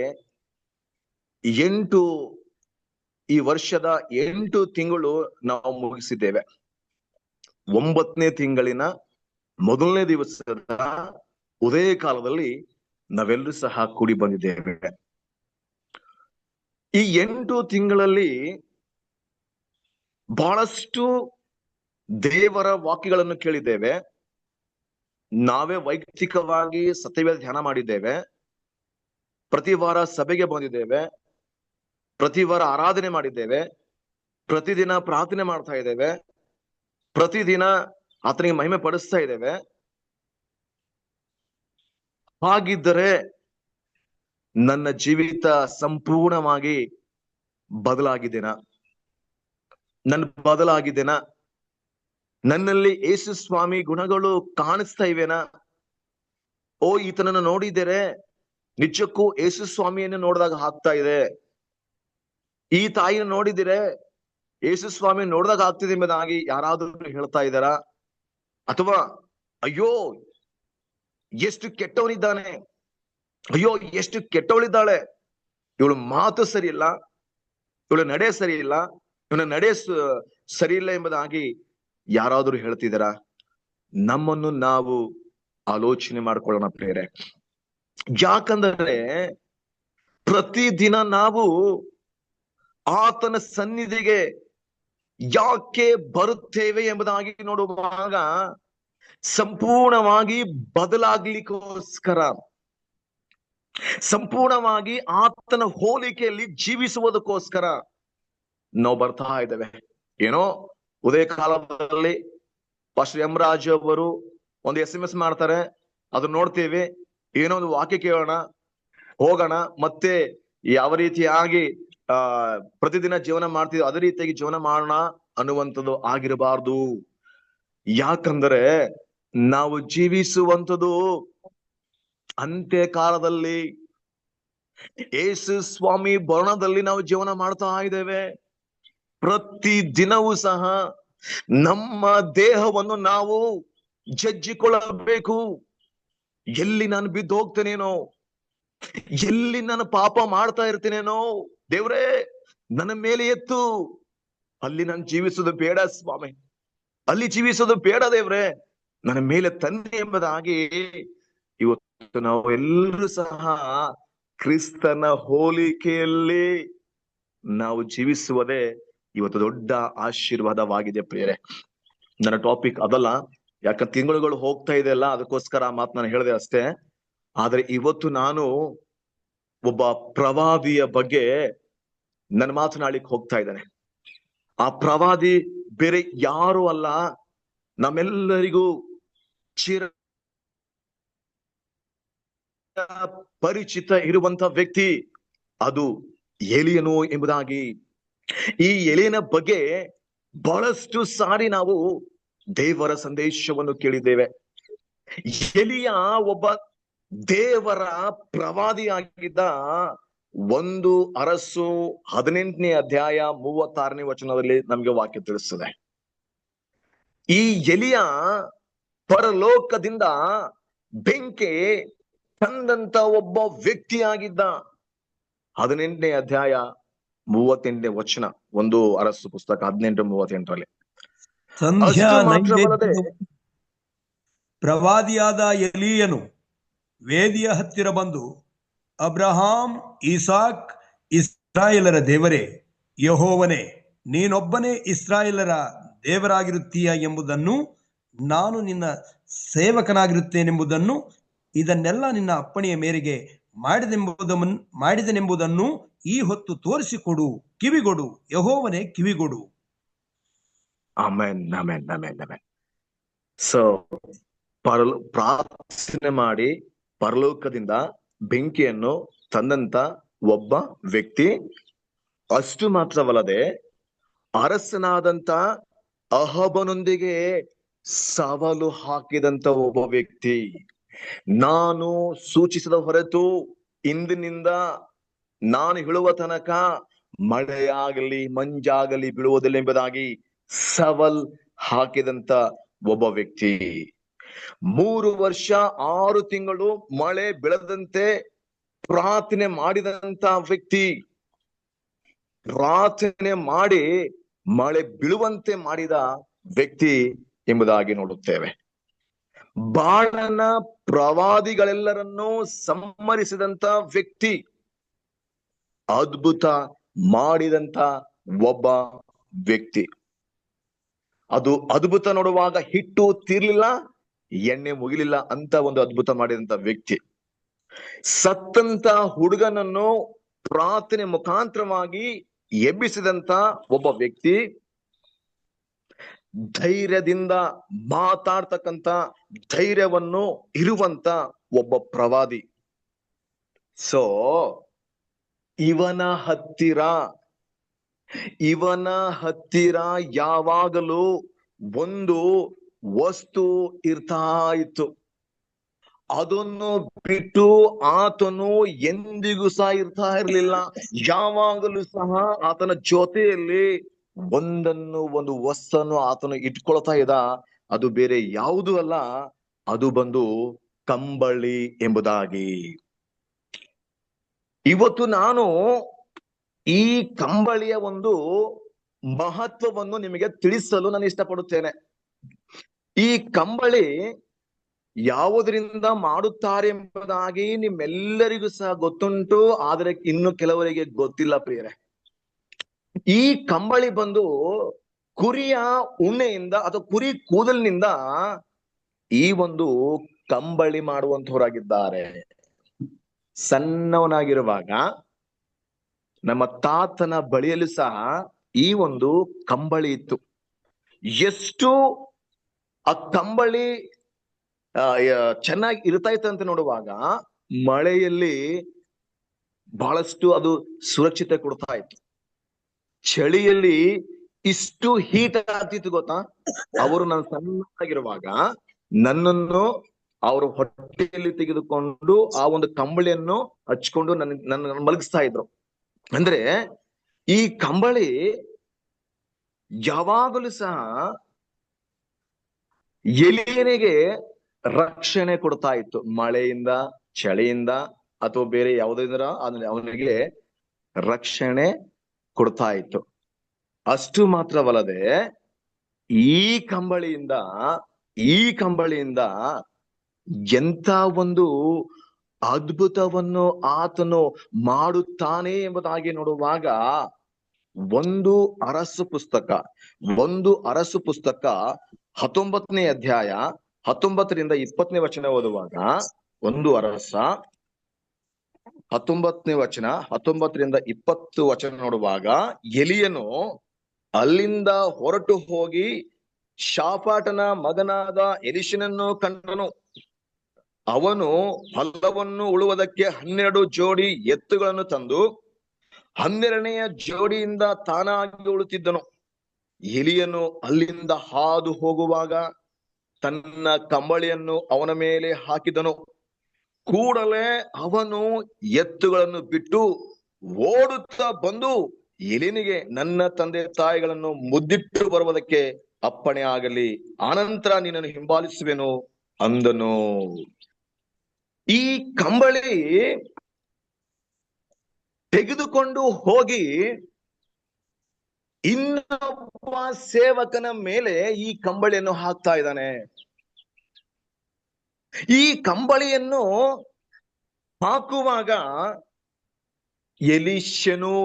ಈ ವರ್ಷದ 8 ತಿಂಗಳು ನಾವು ಮುಗಿಸಿದ್ದೇವೆ. 9ನೇ ತಿಂಗಳಿನ ಮೊದಲನೇ ದಿವಸದ ಉದಯ ಕಾಲದಲ್ಲಿ ನಾವೆಲ್ಲರೂ ಸಹ ಕೂಡಿ ಬಂದಿದ್ದೇವೆ. ಈ 8 ತಿಂಗಳಲ್ಲಿ ಬಹಳಷ್ಟು ದೇವರ ವಾಕ್ಯಗಳನ್ನು ಕೇಳಿದ್ದೇವೆ. ನಾವೇ ವೈಯಕ್ತಿಕವಾಗಿ ಸತ್ಯವೇದ ಧ್ಯಾನ ಮಾಡಿದ್ದೇವೆ. ಪ್ರತಿ ವಾರ ಸಭೆಗೆ ಬಂದಿದ್ದೇವೆ. ಪ್ರತಿ ವಾರ ಆರಾಧನೆ ಮಾಡಿದ್ದೇವೆ. ಪ್ರತಿದಿನ ಪ್ರಾರ್ಥನೆ ಮಾಡ್ತಾ ಇದ್ದೇವೆ. ಪ್ರತಿದಿನ ಆತನಿಗೆ ಮಹಿಮೆ ಪಡಿಸ್ತಾ ಇದ್ದೇವೆ. ಹಾಗಿದ್ದರೆ ನನ್ನ ಜೀವಿತ ಸಂಪೂರ್ಣವಾಗಿ ಬದಲಾಗಿದ್ದೇನಾ? ನನ್ನಲ್ಲಿ ಯೇಸು ಸ್ವಾಮಿ ಗುಣಗಳು ಕಾಣಿಸ್ತಾ ಇವೆನಾ? ಓ, ಈತನನ್ನು ನೋಡಿದರೆ ನಿಜಕ್ಕೂ ಯೇಸು ಸ್ವಾಮಿಯನ್ನು ನೋಡಿದಾಗ ಆಗ್ತಾ ಇದೆ. ಈ ತಾಯಿನ ನೋಡಿದರೆ ಯೇಸು ಸ್ವಾಮಿ ನೋಡಿದಾಗ ಆಗ್ತಿದೆ ಎಂಬುದಾಗಿ ಯಾರಾದ್ರೂ ಹೇಳ್ತಾ ಇದ್ದಾರಾ? ಅಥವಾ ಅಯ್ಯೋ ಎಷ್ಟು ಕೆಟ್ಟವನಿದ್ದಾನೆ, ಅಯ್ಯೋ ಎಷ್ಟು ಕೆಟ್ಟವಳಿದ್ದಾಳೆ, ಇವಳು ಮಾತು ಸರಿ ಇಲ್ಲ, ಇವಳ ನಡೆ ಸರಿ ಇಲ್ಲ, ಇವನ ನಡೆ ಸರಿ ಇಲ್ಲ ಎಂಬುದಾಗಿ ಯಾರಾದ್ರೂ ಹೇಳ್ತಿದ್ದಾರಾ? ನಮ್ಮನ್ನು ನಾವು ಆಲೋಚನೆ ಮಾಡ್ಕೊಳ್ಳೋಣ ಪ್ರಿಯರೇ. ಯಾಕಂದರೆ ಪ್ರತಿದಿನ ನಾವು ಆತನ ಸನ್ನಿಧಿಗೆ ಯಾಕೆ ಬರುತ್ತೇವೆ ಎಂಬುದಾಗಿ ನೋಡುವಾಗ ಸಂಪೂರ್ಣವಾಗಿ ಬದಲಾಗ್ಲಿಕ್ಕೋಸ್ಕರ, ಸಂಪೂರ್ಣವಾಗಿ ಆತನ ಹೋಲಿಕೆಯಲ್ಲಿ ಜೀವಿಸುವುದಕ್ಕೋಸ್ಕರ ನಾವು ಬರ್ತಾ ಇದ್ದೇವೆ. ಏನೋ ಉದಯ ಕಾಲದಲ್ಲಿ ಪಾಸ್ಟರ್ ಎಂ ರಾಜು ಅವರು ಒಂದು SMS ಮಾಡ್ತಾರೆ, ಅದನ್ನ ನೋಡ್ತೇವೆ. ಏನೋ ಒಂದು ವಾಕ್ಯ ಕೇಳೋಣ, ಹೋಗೋಣ, ಮತ್ತೆ ಯಾವ ರೀತಿಯಾಗಿ ಪ್ರತಿದಿನ ಜೀವನ ಮಾಡ್ತೀವಿ ಅದೇ ರೀತಿಯಾಗಿ ಜೀವನ ಮಾಡೋಣ ಅನ್ನುವಂಥದ್ದು ಆಗಿರಬಾರ್ದು. ಯಾಕಂದ್ರೆ ನಾವು ಜೀವಿಸುವಂಥದ್ದು ಅಂತ್ಯ ಕಾಲದಲ್ಲಿ ಯೇಸು ಸ್ವಾಮಿ ಬರಣದಲ್ಲಿ ನಾವು ಜೀವನ ಮಾಡ್ತಾ ಇದ್ದೇವೆ. ಪ್ರತಿ ದಿನವೂ ಸಹ ನಮ್ಮ ದೇಹವನ್ನು ನಾವು ಜಜ್ಜಿಕೊಳ್ಳಬೇಕು. ಎಲ್ಲಿ ನಾನು ಬಿದ್ದು ಹೋಗ್ತೇನೇನೋ, ಎಲ್ಲಿ ನಾನು ಪಾಪ ಮಾಡ್ತಾ ಇರ್ತೇನೇನೋ, ದೇವ್ರೇ ನನ್ನ ಮೇಲೆ ಎತ್ತು. ಅಲ್ಲಿ ನಾನು ಜೀವಿಸೋದು ಬೇಡ ಸ್ವಾಮಿ, ಅಲ್ಲಿ ಜೀವಿಸೋದು ಬೇಡ ದೇವ್ರೆ, ನನ್ನ ಮೇಲೆ ತನ್ನಿ ಎಂಬುದಾಗಿ ಇವತ್ತು ನಾವು ಎಲ್ಲರೂ ಸಹ ಕ್ರಿಸ್ತನ ಹೋಲಿಕೆಯಲ್ಲಿ ನಾವು ಜೀವಿಸುವುದೇ ಇವತ್ತು ದೊಡ್ಡ ಆಶೀರ್ವಾದವಾಗಿದೆ ಪ್ರಿಯರೇ. ನನ್ನ ಟಾಪಿಕ್ ಅದಲ್ಲ, ಯಾಕಂದ್ರೆ ತಿಂಗಳುಗಳು ಹೋಗ್ತಾ ಇದೆ ಅಲ್ಲ, ಅದಕ್ಕೋಸ್ಕರ ಆ ಮಾತು ನಾನು ಹೇಳಿದೆ ಅಷ್ಟೇ. ಆದ್ರೆ ಇವತ್ತು ನಾನು ಒಬ್ಬ ಪ್ರವಾದಿಯ ಬಗ್ಗೆ ನಾನು ಮಾತನಾಡ್ಲಿಕ್ಕೆ ಹೋಗ್ತಾ ಇದ್ದೇನೆ. ಆ ಪ್ರವಾದಿ ಬೇರೆ ಯಾರು ಅಲ್ಲ, ನಮ್ಮೆಲ್ಲರಿಗೂ ಚಿರ ಪರಿಚಿತ ಇರುವಂತ ವ್ಯಕ್ತಿ, ಅದು ಎಲಿಯನು ಎಂಬುದಾಗಿ. ಈ ಎಲಿಯನ ಬಗ್ಗೆ ಬಹಳಷ್ಟು ಸಾರಿ ನಾವು ದೇವರ ಸಂದೇಶವನ್ನು ಕೇಳಿದ್ದೇವೆ. ಎಲಿಯ ಒಬ್ಬ ದೇವರ ಪ್ರವಾದಿಯಾಗಿದ್ದ. 1 ಅರಸು 18ನೇ ಅಧ್ಯಾಯ 36ನೇ ವಚನದಲ್ಲಿ ನಮ್ಗೆ ವಾಕ್ಯ ತಿಳಿಸ್ತದೆ. ಈ ಎಲಿಯ ಪರಲೋಕದಿಂದ ಬೆಂಕಿ ತಂದಂತ ಒಬ್ಬ ವ್ಯಕ್ತಿಯಾಗಿದ್ದ. 18ನೇ ಅಧ್ಯಾಯ 38ನೇ ವಚನ, 1 ಅರಸು ಪುಸ್ತಕ 18:38ರಲ್ಲಿ. ಸಂಧ್ಯಾ ಅಷ್ಟು ಮಾತ್ರವಲ್ಲದೆ ನೈವೇದ್ಯದ ಪ್ರವಾದಿಯಾದ ಎಲೀಯನು ವೇದಿಯ ಹತ್ತಿರ ಬಂದು, ಅಬ್ರಹಾಂ, ಇಸಾಕ್, ಇಸ್ರಾಯೇಲರ ದೇವರೇ ಯೆಹೋವನೇ, ನೀನೊಬ್ಬನೇ ಇಸ್ರಾಯೇಲರ ದೇವರಾಗಿರುತ್ತೀಯ ಎಂಬುದನ್ನು, ನಾನು ನಿನ್ನ ಸೇವಕನಾಗಿರುತ್ತೇನೆಂಬುದನ್ನು, ಇದನ್ನೆಲ್ಲ ನಿನ್ನ ಅಪ್ಪಣೆಯ ಮೇರೆಗೆ ಮಾಡಿದೆನೆಂಬುದನ್ನು ಈ ಹೊತ್ತು ತೋರಿಸಿಕೊಡು, ಕಿವಿಗೊಡು, ಯೆಹೋವನೇ ಕಿವಿಗೊಡು. ಆಮೆನ್, ಆಮೆನ್, ಆಮೆನ್, ಆಮೆನ್. ಸೊ ಪ್ರಾರ್ಥನೆ ಮಾಡಿ ಪರಲೋಕದಿಂದ ಬೆಂಕಿಯನ್ನು ತಂದಂತ ಒಬ್ಬ ವ್ಯಕ್ತಿ. ಅಷ್ಟು ಮಾತ್ರವಲ್ಲದೆ ಅರಸನಾದಂತ ಅಹಾಬನೊಂದಿಗೆ ಸವಾಲು ಹಾಕಿದಂತ ಒಬ್ಬ ವ್ಯಕ್ತಿ. ನಾನು ಸೂಚಿಸಿದ ಹೊರತು ಇಂದಿನಿಂದ ನಾನು ಹೇಳುವ ತನಕ ಮಳೆಯಾಗಲಿ ಮಂಜಾಗಲಿ ಬೀಳುವುದಿಲ್ಲ ಎಂಬುದಾಗಿ ಸವಾಲ್ ಹಾಕಿದಂತ ಒಬ್ಬ ವ್ಯಕ್ತಿ. 3 ವರ್ಷ 6 ತಿಂಗಳು ಮಳೆ ಬೀಳದಂತೆ ಪ್ರಾರ್ಥನೆ ಮಾಡಿದಂತ ವ್ಯಕ್ತಿ. ಪ್ರಾರ್ಥನೆ ಮಾಡಿ ಮಳೆ ಬೀಳುವಂತೆ ಮಾಡಿದ ವ್ಯಕ್ತಿ ಎಂಬುದಾಗಿ ನೋಡುತ್ತೇವೆ. ಬಾಳನ ಪ್ರವಾದಿಗಳೆಲ್ಲರನ್ನೂ ಸಂಹರಿಸಿದಂತ ವ್ಯಕ್ತಿ, ಅದ್ಭುತ ಮಾಡಿದಂತ ಒಬ್ಬ ವ್ಯಕ್ತಿ. ಅದು ಅದ್ಭುತ ನೋಡುವಾಗ ಹಿಟ್ಟು ತೀರ್ಲಿಲ್ಲ, ಎಣ್ಣೆ ಮುಗಿಲಿಲ್ಲ ಅಂತ ಒಂದು ಅದ್ಭುತ ಮಾಡಿದಂತ ವ್ಯಕ್ತಿ. ಸತ್ತಂತ ಹುಡುಗನನ್ನು ಪ್ರಾರ್ಥನೆ ಮುಖಾಂತರವಾಗಿ ಎಬ್ಬಿಸಿದಂತ ಒಬ್ಬ ವ್ಯಕ್ತಿ. ಧೈರ್ಯದಿಂದ ಮಾತಾಡ್ತಕ್ಕಂತ ಧೈರ್ಯವನ್ನು ಇರುವಂತ ಒಬ್ಬ ಪ್ರವಾದಿ. ಸೊ ಇವನ ಹತ್ತಿರ ಯಾವಾಗಲೂ ಒಂದು ವಸ್ತು ಇರ್ತಾ ಇತ್ತು. ಅದನ್ನು ಬಿಟ್ಟು ಆತನು ಎಂದಿಗೂ ಸಹ ಇರ್ತಾ ಇರ್ಲಿಲ್ಲ. ಯಾವಾಗಲೂ ಸಹ ಆತನ ಜೊತೆಯಲ್ಲಿ ಒಂದು ವಸ್ತನ್ನು ಆತನು ಇಟ್ಕೊಳ್ತಾ ಇದ್ದ. ಅದು ಬೇರೆ ಯಾವುದೂ ಅಲ್ಲ, ಅದು ಬಂದು ಕಂಬಳಿ ಎಂಬುದಾಗಿ. ಇವತ್ತು ನಾನು ಈ ಕಂಬಳಿಯ ಒಂದು ಮಹತ್ವವನ್ನು ನಿಮಗೆ ತಿಳಿಸಲು ನಾನು ಇಷ್ಟಪಡುತ್ತೇನೆ. ಈ ಕಂಬಳಿ ಯಾವುದರಿಂದ ಮಾಡುತ್ತಾರೆ ಎಂಬುದಾಗಿ ನಿಮ್ಮೆಲ್ಲರಿಗೂ ಸಹ ಗೊತ್ತುಂಟು, ಆದರೆ ಇನ್ನು ಕೆಲವರಿಗೆ ಗೊತ್ತಿಲ್ಲ ಪ್ರಿಯರೇ. ಈ ಕಂಬಳಿ ಬಂದು ಕುರಿಯ ಉಣ್ಣೆಯಿಂದ ಅಥವಾ ಕುರಿ ಕೂದಲಿನಿಂದ ಈ ಒಂದು ಕಂಬಳಿ ಮಾಡುವಂತವರಾಗಿದ್ದಾರೆ. ಸಣ್ಣವನಾಗಿರುವಾಗ ನಮ್ಮ ತಾತನ ಬಳಿಯಲ್ಲೂ ಸಹ ಈ ಒಂದು ಕಂಬಳಿ ಇತ್ತು. ಎಷ್ಟು ಆ ಕಂಬಳಿ ಚೆನ್ನಾಗಿ ಇರ್ತಾ ಇತ್ತು ಅಂತ ನೋಡುವಾಗ, ಮಳೆಯಲ್ಲಿ ಬಹಳಷ್ಟು ಅದು ಸುರಕ್ಷತೆ ಕೊಡ್ತಾ ಇತ್ತು. ಚಳಿಯಲ್ಲಿ ಇಷ್ಟು ಹೀಟ್ ಆಗ್ತಿತ್ತು ಗೊತ್ತಾ. ಅವರು ನಾನು ಸಣ್ಣವಾಗಿರುವಾಗ ನನ್ನನ್ನು ಅವರು ಹೊಟ್ಟೆಯಲ್ಲಿ ತೆಗೆದುಕೊಂಡು ಆ ಒಂದು ಕಂಬಳಿಯನ್ನು ಹಚ್ಕೊಂಡು ನನ್ನ ಮಲಗಿಸ್ತಾ ಇದ್ರು. ಅಂದ್ರೆ ಈ ಕಂಬಳಿ ಯಾವಾಗಲೂ ಸಹ ಎಲಿಯನಿಗೆ ರಕ್ಷಣೆ ಕೊಡ್ತಾ ಇತ್ತು. ಮಳೆಯಿಂದ, ಚಳಿಯಿಂದ ಅಥವಾ ಬೇರೆ ಯಾವುದರಿಂದ ಅವನಿಗೆ ರಕ್ಷಣೆ ಕೊಡ್ತಾ ಇತ್ತು. ಅಷ್ಟು ಮಾತ್ರವಲ್ಲದೆ ಈ ಕಂಬಳಿಯಿಂದ ಎಂತ ಒಂದು ಅದ್ಭುತವನ್ನು ಆತನು ಮಾಡುತ್ತಾನೆ ಎಂಬುದಾಗಿ ನೋಡುವಾಗ, 1 ಅರಸು ಪುಸ್ತಕ 19ನೇ ಅಧ್ಯಾಯ 19ರಿಂದ 20ನೇ ವಚನ ಓದುವಾಗ, 1 ಅರಸ 19ನೇ ವಚನ 19ರಿಂದ 20 ವಚನ ನೋಡುವಾಗ, ಎಲಿಯನು ಅಲ್ಲಿಂದ ಹೊರಟು ಹೋಗಿ ಶಾಫಾಟನ ಮಗನಾದ ಎಲಿಷನನ್ನು ಕಂಡನು. ಅವನು ಹೊಲವನ್ನು ಉಳುವುದಕ್ಕೆ 12 ಜೋಡಿ ಎತ್ತುಗಳನ್ನು ತಂದು 12ನೆಯ ಜೋಡಿಯಿಂದ ತಾನಾಗಿ ಉಳುತ್ತಿದ್ದನು. ಎಲಿಯನು ಅಲ್ಲಿಂದ ಹಾದು ಹೋಗುವಾಗ ತನ್ನ ಕಂಬಳಿಯನ್ನು ಅವನ ಮೇಲೆ ಹಾಕಿದನು. ಕೂಡಲೇ ಅವನು ಎತ್ತುಗಳನ್ನು ಬಿಟ್ಟು ಓಡುತ್ತಾ ಬಂದು ಎಲಿಯನಿಗೆ, ನನ್ನ ತಂದೆ ತಾಯಿಗಳನ್ನು ಮುದ್ದಿಟ್ಟು ಬರುವುದಕ್ಕೆ ಅಪ್ಪಣೆ ಆಗಲಿ, ಆನಂತರ ನಿನ್ನನ್ನು ಹಿಂಬಾಲಿಸುವೆನು ಅಂದನು. ಈ ಕಂಬಳಿ ತೆಗೆದುಕೊಂಡು ಹೋಗಿ ಇನ್ನೊಬ್ಬ ಸೇವಕನ ಮೇಲೆ ಈ ಕಂಬಳಿಯನ್ನು ಹಾಕ್ತಾ ಇದ್ದಾನೆ. ಈ ಕಂಬಳಿಯನ್ನು ಹಾಕುವಾಗ ಎಲೀಷನು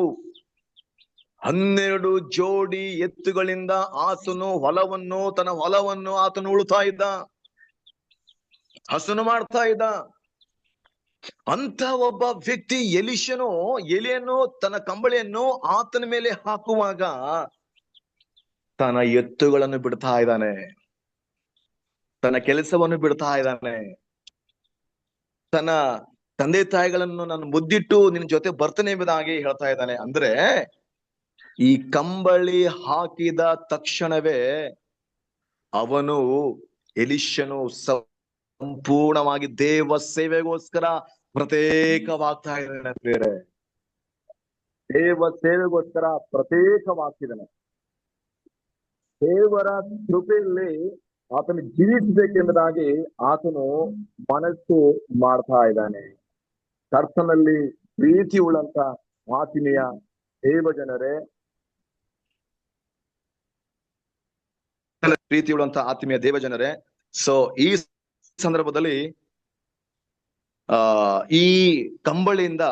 12 ಜೋಡಿ ಎತ್ತುಗಳಿಂದ ತನ್ನ ಹೊಲವನ್ನು ಆತನು ಉಳುತ್ತಾ ಇದ್ದ, ಹಸನು ಮಾಡ್ತಾ ಇದ್ದ. ಅಂತ ಒಬ್ಬ ವ್ಯಕ್ತಿ ಎಲಿಯನು ತನ್ನ ಕಂಬಳಿಯನ್ನು ಆತನ ಮೇಲೆ ಹಾಕುವಾಗ ತನ್ನ ಎತ್ತುಗಳನ್ನು ಬಿಡ್ತಾ ಇದ್ದಾನೆ, ತನ್ನ ಕೆಲಸವನ್ನು ಬಿಡ್ತಾ ಇದ್ದಾನೆ. ತನ್ನ ತಂದೆ ತಾಯಿಗಳನ್ನು ನಾನು ಮುದ್ದಿಟ್ಟು ನಿನ್ನ ಜೊತೆ ಬರ್ತೇನೆ ಎಂಬುದಾಗಿ ಹೇಳ್ತಾ ಇದ್ದಾನೆ. ಅಂದ್ರೆ ಈ ಕಂಬಳಿ ಹಾಕಿದ ತಕ್ಷಣವೇ ಎಲೀಷನು ಸಂಪೂರ್ಣವಾಗಿ ದೇವ ಸೇವೆಗೋಸ್ಕರ ಪ್ರತ್ಯೇಕವಾಗ್ತಾ ಇದ್ದಾನೆ. ಬೇರೆ ದೇವ ಸೇವೆಗೋಸ್ಕರ ಪ್ರತ್ಯೇಕವಾಗ್ತಿದ್ದಾನೆ. ದೇವರ ಕೃಪೆಯಲ್ಲಿ ಆತನು ಜೀವಿಸಬೇಕೆಂಬುದಾಗಿ ಆತನು ಮನಸ್ಸು ಮಾಡ್ತಾ ಇದ್ದಾನೆ. ಕರ್ತನಲ್ಲಿ ಪ್ರೀತಿ ಉಳ್ಳಂತ ಆತ್ಮೀಯ ದೇವ ಜನರೇ, ಸೊ ಈ ಸಂದರ್ಭದಲ್ಲಿ ಈ ಕಂಬಳಿಯಿಂದ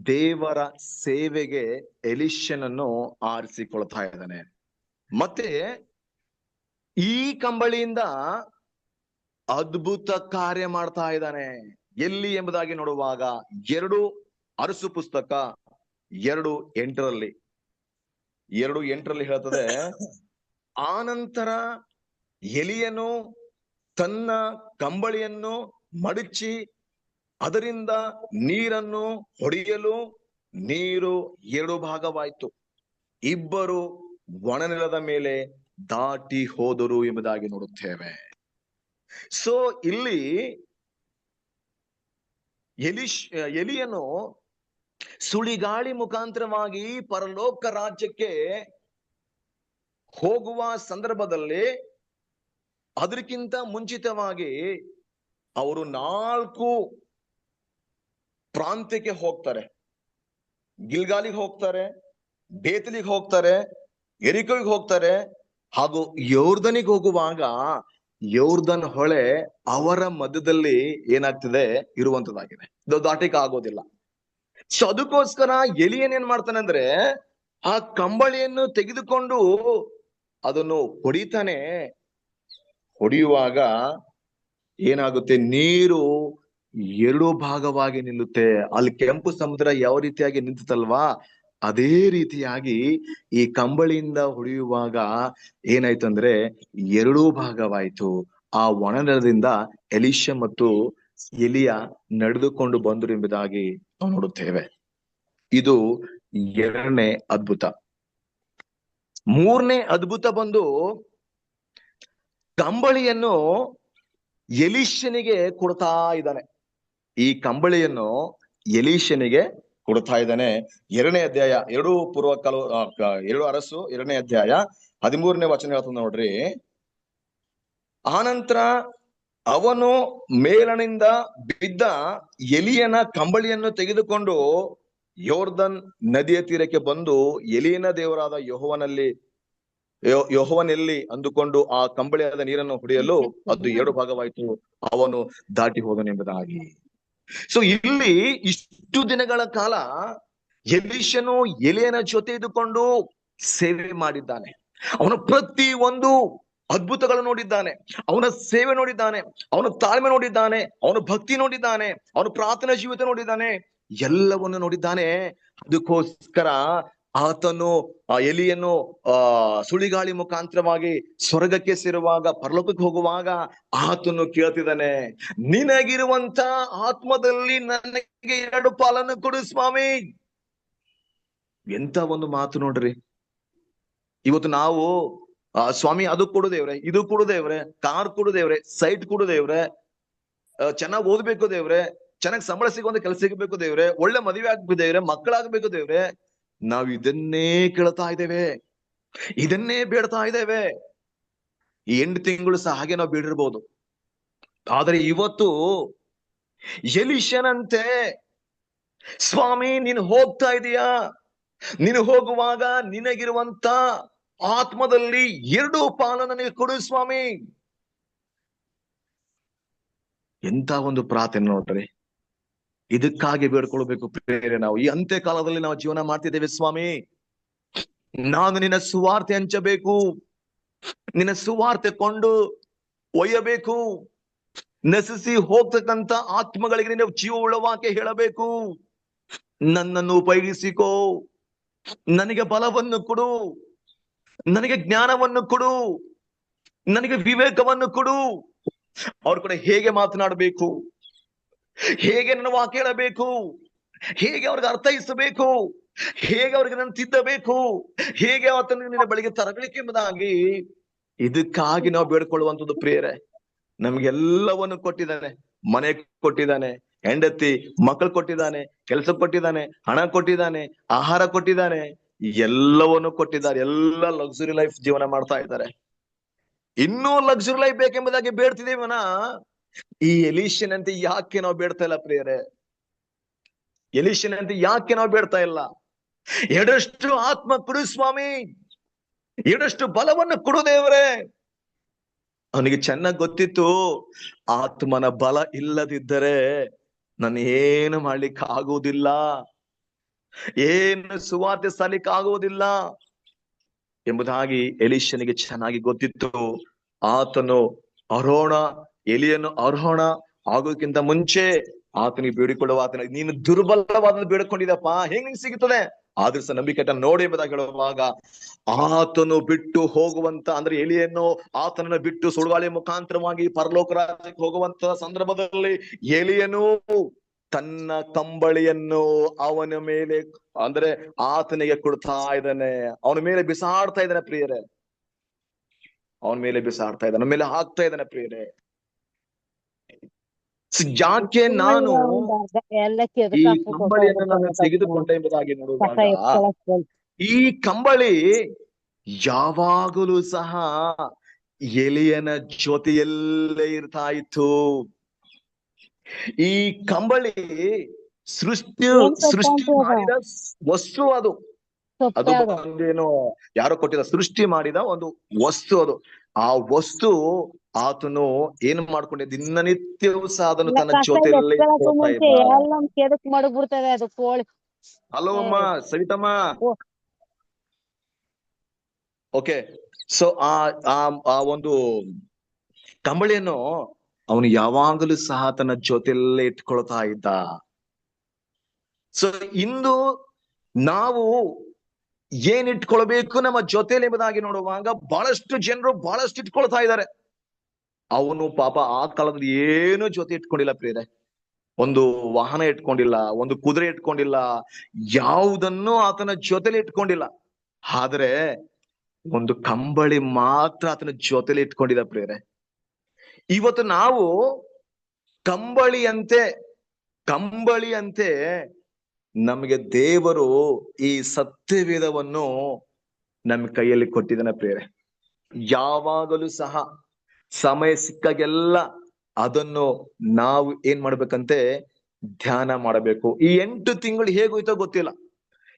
ದೇವರ ಸೇವೆಗೆ ಎಲೀಷನನ್ನು ಆರಿಸಿಕೊಳ್ತಾ ಇದ್ದಾನೆ. ಮತ್ತೆ ಈ ಕಂಬಳಿಯಿಂದ ಅದ್ಭುತ ಕಾರ್ಯ ಮಾಡ್ತಾ ಇದ್ದಾನೆ. ಎಲ್ಲಿ ಎಂಬುದಾಗಿ ನೋಡುವಾಗ 2 ಅರಸು ಪುಸ್ತಕ 2:8 ಹೇಳ್ತದೆ, ಆನಂತರ ಎಲಿಯನು ತನ್ನ ಕಂಬಳಿಯನ್ನು ಮಡಚಿ ಅದರಿಂದ ನೀರನ್ನು ಹೊಡೆಯಲು ನೀರು 2 ಭಾಗವಾಯಿತು. ಇಬ್ಬರು ಒಣನೆಲದ ಮೇಲೆ ದಾಟಿ ಹೋದರು ಎಂಬುದಾಗಿ ನೋಡುತ್ತೇವೆ. ಸೊ ಇಲ್ಲಿ ಎಲಿಯನು ಸುಳಿಗಾಳಿ ಮುಖಾಂತರವಾಗಿ ಪರಲೋಕ ರಾಜ್ಯಕ್ಕೆ ಹೋಗುವ ಸಂದರ್ಭದಲ್ಲಿ ಅದಕ್ಕಿಂತ ಮುಂಚಿತವಾಗಿ ಅವರು 4 ಪ್ರಾಂತ್ಯಕ್ಕೆ ಹೋಗ್ತಾರೆ. ಗಿಲ್ಗಾಲಿಗೆ ಹೋಗ್ತಾರೆ, ಬೇತಲಿಗೆ ಹೋಗ್ತಾರೆ, ಎರಿಕೋಗೆ ಹೋಗ್ತಾರೆ, ಹಾಗೂ ಯೋರ್ದನಿಗೆ ಹೋಗುವಾಗ ಯೋರ್ದನ್ ಹೊಳೆ ಅವರ ಮಧ್ಯದಲ್ಲಿ ಏನಾಗ್ತಿದೆ ಇರುವಂತದ್ದಾಗಿದೆ. ದಾಟಿಕ ಆಗೋದಿಲ್ಲ. ಸೊ ಅದಕ್ಕೋಸ್ಕರ ಎಲಿಯನ್ ಏನ್ ಮಾಡ್ತಾನೆ ಅಂದ್ರೆ ಆ ಕಂಬಳಿಯನ್ನು ತೆಗೆದುಕೊಂಡು ಅದನ್ನು ಹೊಡಿತಾನೆ. ಹೊಡೆಯುವಾಗ ಏನಾಗುತ್ತೆ, ನೀರು 2 ಭಾಗವಾಗಿ ನಿಲ್ಲುತ್ತೆ. ಅಲ್ಲಿ ಕೆಂಪು ಸಮುದ್ರ ಯಾವ ರೀತಿಯಾಗಿ ನಿಂತಲ್ವಾ, ಅದೇ ರೀತಿಯಾಗಿ ಈ ಕಂಬಳಿಯಿಂದ ಹೊಡೆಯುವಾಗ ಏನಾಯ್ತು ಅಂದ್ರೆ 2 ಭಾಗವಾಯ್ತು. ಆ ಒಣನೆಲದಿಂದ ಎಲೀಷ ಮತ್ತು ಎಲಿಯ ನಡೆದುಕೊಂಡು ಬಂದರು ಎಂಬುದಾಗಿ ನಾವು ನೋಡುತ್ತೇವೆ. ಇದು 2ನೇ ಅದ್ಭುತ. 3ನೇ ಅದ್ಭುತ ಬಂದು ಕಂಬಳಿಯನ್ನು ಎಲೀಷನಿಗೆ ಕೊಡ್ತಾ ಇದ್ದಾನೆ. ಈ ಕಂಬಳಿಯನ್ನು ಎಲೀಷನಿಗೆ ಕೊಡ್ತಾ ಇದ್ದಾನೆ. 2ನೇ ಅಧ್ಯಾಯ 2 ಅರಸು 2ನೇ ಅಧ್ಯಾಯ 13ನೇ ವಚನ ಹೇಳ್ತದೆ ನೋಡ್ರಿ. ಆನಂತರ ಅವನು ಮೇಲನಿಂದ ಬಿದ್ದ ಎಲಿಯನ ಕಂಬಳಿಯನ್ನು ತೆಗೆದುಕೊಂಡು ಯೋರ್ದನ್ ನದಿಯ ತೀರಕ್ಕೆ ಬಂದು ಎಲಿಯನ ದೇವರಾದ ಯೆಹೋವನಲ್ಲಿ ಅಂದುಕೊಂಡು ಆ ಕಂಬಳಿಯಾದ ನೀರನ್ನು ಹೊಡೆಯಲು ಅದು 2 ಭಾಗವಾಯಿತು. ಅವನು ದಾಟಿ ಹೋದನೆಂಬುದಾಗಿ. ಸೊ ಇಲ್ಲಿ ಇಷ್ಟು ದಿನಗಳ ಕಾಲ ಎಲೀಷನು ಎಲಿಯನ ಜೊತೆ ಇದ್ದುಕೊಂಡು ಸೇವೆ ಮಾಡಿದ್ದಾನೆ. ಅವನು ಪ್ರತಿ ಒಂದು ಅದ್ಭುತಗಳು ನೋಡಿದ್ದಾನೆ, ಅವನ ಸೇವೆ ನೋಡಿದ್ದಾನೆ, ಅವನ ತಾಳ್ಮೆ ನೋಡಿದ್ದಾನೆ, ಅವನ ಭಕ್ತಿ ನೋಡಿದ್ದಾನೆ, ಅವನ ಪ್ರಾರ್ಥನಾ ಜೀವಿತ ನೋಡಿದ್ದಾನೆ, ಎಲ್ಲವನ್ನು ನೋಡಿದ್ದಾನೆ. ಅದಕ್ಕೋಸ್ಕರ ಆತನು ಆ ಎಲಿಯನ್ನು ಸುಳಿಗಾಳಿ ಮುಖಾಂತರವಾಗಿ ಸ್ವರ್ಗಕ್ಕೆ ಸೇರುವಾಗ, ಪರಲೋಕಕ್ಕೆ ಹೋಗುವಾಗ ಆತನು ಕೇಳ್ತಿದ್ದಾನೆ, ನಿನಗಿರುವಂತ ಆತ್ಮದಲ್ಲಿ ನನಗೆ 2 ಪಾಲನ್ನು ಕೊಡು ಸ್ವಾಮಿ. ಎಂತ ಒಂದು ಮಾತು ನೋಡ್ರಿ. ಇವತ್ತು ನಾವು ಸ್ವಾಮಿ ಅದು ಕೊಡು ದೇವ್ರೆ, ಇದು ಕೊಡು ದೇವ್ರೆ, ಕಾರ್ ಕೊಡು ದೇವ್ರೆ, ಸೈಟ್ ಕೊಡು ದೇವ್ರೆ, ಚೆನ್ನಾಗಿ ಓದ್ಬೇಕು ದೇವ್ರೆ, ಚೆನ್ನಾಗಿ ಸಂಬಳ ಸಿಗುವಂತ ಕೆಲಸ ಸಿಗಬೇಕು ದೇವ್ರೆ, ಒಳ್ಳೆ ಮದುವೆ ಆಗ್ಬೇಕು ದೇವ್ರೆ, ಮಕ್ಕಳಾಗ್ಬೇಕು ದೇವ್ರೆ. ನಾವು ಇದನ್ನೇ ಕೇಳ್ತಾ ಇದ್ದೇವೆ, ಇದನ್ನೇ ಬೇಡ್ತಾ ಇದ್ದೇವೆ. ಈ 8 ತಿಂಗಳು ಸಹ ಹಾಗೆ ನಾವು ಬೇಡಿರ್ಬೋದು. ಆದ್ರೆ ಇವತ್ತು ಎಲೀಷನಂತೆ, ಸ್ವಾಮಿ ನೀನು ಹೋಗ್ತಾ ಇದೀಯಾ, ನೀನು ಹೋಗುವಾಗ ನಿನಗಿರುವಂತ ಆತ್ಮದಲ್ಲಿ 2 ಪಾಲು ನನಗೆ ಕೊಡು ಸ್ವಾಮಿ. ಎಂತ ಒಂದು ಪ್ರಾರ್ಥನೆ ನೋಡ್ರಿ. ಇದಕ್ಕಾಗಿ ಬೇಡ್ಕೊಳ್ಬೇಕು ಪ್ರೇರೆ. ನಾವು ಈ ಅಂತ್ಯ ಕಾಲದಲ್ಲಿ ನಾವು ಜೀವನ ಮಾಡ್ತಿದ್ದೇವೆ ಸ್ವಾಮಿ. ನಾನು ನಿನ್ನ ಸುವಾರ್ತೆ ಹಂಚಬೇಕು, ನಿನ್ನ ಸುವಾರ್ತೆ ಕೊಂಡು ಒಯ್ಯಬೇಕು, ನಶಿಸಿ ಹೋಗ್ತಕ್ಕಂತ ಆತ್ಮಗಳಿಗೆ ನೀನು ಜೀವವುಳ್ಳ ವಾಕ್ಯ ಹೇಳಬೇಕು. ನನ್ನನ್ನು ಉಪಯೋಗಿಸಿಕೋ, ನನಗೆ ಬಲವನ್ನು ಕೊಡು, ನನಗೆ ಜ್ಞಾನವನ್ನು ಕೊಡು, ನನಗೆ ವಿವೇಕವನ್ನು ಕೊಡು. ಅವ್ರ ಕೂಡ ಹೇಗೆ ಮಾತನಾಡಬೇಕು, ಹೇಗೆ ನನ್ನ ವಾಕ್ಯ ಹೇಳಬೇಕು, ಹೇಗೆ ಅವ್ರಿಗೆ ಅರ್ಥೈಸಬೇಕು, ಹೇಗೆ ಅವ್ರಿಗೆ ನಾನು ತಿದ್ದಬೇಕು, ಹೇಗೆ ಅವತ್ತನ್ನು ನಿನ್ನ ಬಳಿಗೆ ತರಬೇಕು ಎಂಬುದಾಗಿ ಇದಕ್ಕಾಗಿ ನಾವು ಬೇಡ್ಕೊಳ್ಳುವಂಥದ್ದು ಪ್ರಿಯರೇ. ನಮ್ಗೆಲ್ಲವನ್ನು ಕೊಟ್ಟಿದ್ದಾನೆ. ಮನೆ ಕೊಟ್ಟಿದ್ದಾನೆ, ಹೆಂಡತಿ ಮಕ್ಕಳು ಕೊಟ್ಟಿದ್ದಾನೆ, ಕೆಲಸ ಕೊಟ್ಟಿದ್ದಾನೆ, ಹಣ ಕೊಟ್ಟಿದ್ದಾನೆ, ಆಹಾರ ಕೊಟ್ಟಿದ್ದಾನೆ, ಎಲ್ಲವನ್ನು ಕೊಟ್ಟಿದ್ದಾರೆ. ಎಲ್ಲ ಲಕ್ಸುರಿ ಲೈಫ್ ಜೀವನ ಮಾಡ್ತಾ ಇದ್ದಾರೆ. ಇನ್ನೂ ಲಕ್ಸುರಿ ಲೈಫ್ ಬೇಕೆಂಬುದಾಗಿ ಬೇಡ್ತಿದ್ದೇವನ. ಈ ಎಲೀಷನಂತೆ ಯಾಕೆ ನಾವು ಬೇಡ್ತಾ ಇಲ್ಲ ಪ್ರಿಯರೇ? ಎಲೀಷನಂತೆ ಯಾಕೆ ನಾವು ಬೇಡ್ತಾ ಇಲ್ಲ? 2 ಆತ್ಮ ಕೊಡು ಸ್ವಾಮಿ, 2 ಬಲವನ್ನು ಕೊಡು ದೇವರೇ. ಅವನಿಗೆ ಚೆನ್ನಾಗಿ ಗೊತ್ತಿತ್ತು, ಆತ್ಮನ ಬಲ ಇಲ್ಲದಿದ್ದರೆ ನಾನು ಏನು ಮಾಡ್ಲಿಕ್ಕೆ ಆಗುವುದಿಲ್ಲ, ಏನು ಸುವಾರ್ತೆ ಸಾಲಿಕ್ಕೆ ಆಗುವುದಿಲ್ಲ ಎಂಬುದಾಗಿ ಎಲೀಷನಿಗೆ ಚೆನ್ನಾಗಿ ಗೊತ್ತಿತ್ತು. ಆತನು ಎಲಿಯನ್ನು ಅರೋಣ ಆಗೋದಕ್ಕಿಂತ ಮುಂಚೆ ಆತನಿಗೆ ಬೇಡಿಕೊಳ್ಳುವ, ಆತನ ನೀನು ದುರ್ಬಲವಾದ ಬೇಡಿಕೊಂಡಿದಪ್ಪ, ಹೆಂಗ್ ನಿಂಗೆ ಸಿಗುತ್ತದೆ? ಆದ್ರೂ ಸಹ ನಂಬಿಕೆ ನೋಡಿ ಎಂಬುದಾಗಿ ಹೇಳುವಾಗ ಆತನು ಬಿಟ್ಟು ಹೋಗುವಂತ, ಅಂದ್ರೆ ಎಲಿಯನ್ನು ಆತನನ್ನು ಬಿಟ್ಟು ಸುಡುಗಾಳಿ ಮುಖಾಂತರವಾಗಿ ಪರಲೋಕ ರಾಜ್ಯಕ್ಕೆ ಹೋಗುವಂತ ಸಂದರ್ಭದಲ್ಲಿ ಎಲಿಯನು ತನ್ನ ಕಂಬಳಿಯನ್ನು ಅವನ ಮೇಲೆ, ಅಂದ್ರೆ ಆತನಿಗೆ ಕೊಡ್ತಾ ಇದ್ದಾನೆ, ಅವನ ಮೇಲೆ ಬಿಸಾಡ್ತಾ ಇದ್ದಾನೆ ಪ್ರಿಯರೇ. ಅವನ ಮೇಲೆ ಬಿಸಾಡ್ತಾ ಇದ್ದಾನೆ, ಅವನ ಮೇಲೆ ಹಾಕ್ತಾ ಇದ್ದಾನೆ ಪ್ರಿಯರೇ. ಯಾಕೆ ನಾನು ಈ ಕಂಬಳಿಯನ್ನು ನಾನು ತೆಗೆದುಕೊಂಡೆ ಎಂಬುದಾಗಿ ನೋಡುವಾಗ, ಈ ಕಂಬಳಿ ಯಾವಾಗಲೂ ಸಹ ಎಲಿಯನ ಜೊತೆಯಲ್ಲೇ ಇರ್ತಾ ಇತ್ತು. ಈ ಕಂಬಳಿ ಸೃಷ್ಟಿ ಮಾಡಿದ ವಸ್ತು, ಅದು ಬಂದೇನೋ ಯಾರೋ ಕೊಟ್ಟಿದ ಸೃಷ್ಟಿ ಮಾಡಿದ ಒಂದು ವಸ್ತು ಅದು. ಆ ವಸ್ತು ಆತನು ಏನು ಮಾಡ್ಕೊಂಡಿದ್ದ, ದಿನನಿತ್ಯವೂ ಸಹ ಅದನ್ನು ತನ್ನ ಜೊತೆಯಲ್ಲಿ ಹಲೋ ಅಮ್ಮ ಸವಿತಮ್ಮ. ಓಕೆ, ಸೊ ಆ ಒಂದು ಕಂಬಳಿಯನ್ನು ಅವನು ಯಾವಾಗಲೂ ಸಹ ತನ್ನ ಜೊತೆಯಲ್ಲೇ ಇಟ್ಕೊಳ್ತಾ ಇದ್ದ. ಸೊ ಇಂದು ನಾವು ಏನ್ ಇಟ್ಕೊಳ್ಬೇಕು ನಮ್ಮ ಜೊತೆಲಿ ಎಂಬುದಾಗಿ ನೋಡುವಾಗ ಬಹಳಷ್ಟು ಜನರು ಬಹಳಷ್ಟು ಇಟ್ಕೊಳ್ತಾ ಇದ್ದಾರೆ. ಅವನು ಪಾಪ ಆ ಕಾಲದಲ್ಲಿ ಏನು ಜೊತೆ ಇಟ್ಕೊಂಡಿಲ್ಲ ಪ್ರಿಯರೇ. ಒಂದು ವಾಹನ ಇಟ್ಕೊಂಡಿಲ್ಲ, ಒಂದು ಕುದುರೆ ಇಟ್ಕೊಂಡಿಲ್ಲ, ಯಾವುದನ್ನು ಆತನ ಜೊತೆಲಿ ಇಟ್ಕೊಂಡಿಲ್ಲ. ಆದ್ರೆ ಒಂದು ಕಂಬಳಿ ಮಾತ್ರ ಆತನ ಜೊತೆಲಿ ಇಟ್ಕೊಂಡಿದ್ದ ಪ್ರಿಯರೇ. ಇವತ್ತು ನಾವು ಕಂಬಳಿಯಂತೆ ನಮಗೆ ದೇವರು ಈ ಸತ್ಯವೇದವನ್ನು ನಮ್ಮ ಕೈಯಲ್ಲಿ ಕೊಟ್ಟಿದ್ದಾನೆ ಪ್ರಿಯರೇ. ಯಾವಾಗಲೂ ಸಹ ಸಮಯ ಸಿಕ್ಕಾಗೆಲ್ಲ ಅದನ್ನು ನಾವು ಏನ್ ಮಾಡ್ಬೇಕಂತೆ ಧ್ಯಾನ ಮಾಡಬೇಕು. ಈ 8 ತಿಂಗಳು ಹೇಗೋಯ್ತೋ ಗೊತ್ತಿಲ್ಲ,